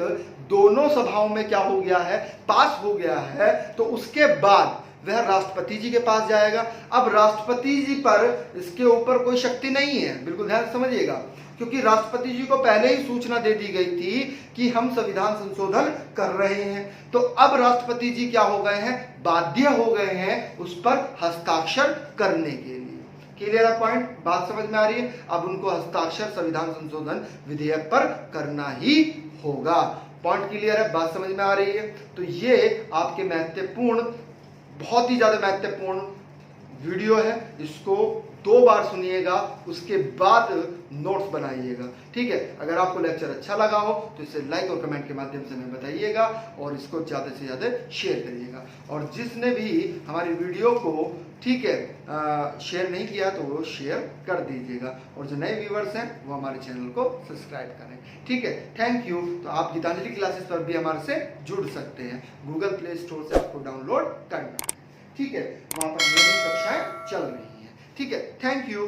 दोनों सभाओं में क्या हो गया है, पास हो गया है, तो उसके बाद वह राष्ट्रपति जी के पास जाएगा। अब राष्ट्रपति जी पर इसके ऊपर कोई शक्ति नहीं है, बिल्कुल ध्यान समझिएगा, क्योंकि राष्ट्रपति जी को पहले ही सूचना दे दी गई थी कि हम संविधान संशोधन कर रहे हैं। तो अब राष्ट्रपति जी क्या हो गए हैं, बाध्य हो गए हैं उस पर हस्ताक्षर करने के लिए। क्लियर है पॉइंट, बात समझ में आ रही है। अब उनको हस्ताक्षर संविधान संशोधन विधेयक पर करना ही होगा। पॉइंट क्लियर है, बात समझ में आ रही है। तो ये आपके महत्वपूर्ण, बहुत ही ज्यादा महत्वपूर्ण वीडियो है, इसको 2 बार सुनिएगा, उसके बाद नोट्स बनाइएगा। ठीक है, अगर आपको लेक्चर अच्छा लगा हो तो इसे लाइक और कमेंट के माध्यम से हमें बताइएगा और इसको ज़्यादा से ज़्यादा शेयर करिएगा। और जिसने भी हमारी वीडियो को ठीक है शेयर नहीं किया तो वो शेयर कर दीजिएगा, और जो नए व्यूवर्स हैं वो हमारे चैनल को सब्सक्राइब करें। ठीक है, थैंक यू। तो आप गीतांजलि क्लासेस पर भी हमारे से जुड़ सकते हैं, गूगल प्ले स्टोर से आपको डाउनलोड करना है। ठीक है, वहाँ पर मेरी कक्षाएं चल रही हैं। ठीक है, थैंक यू।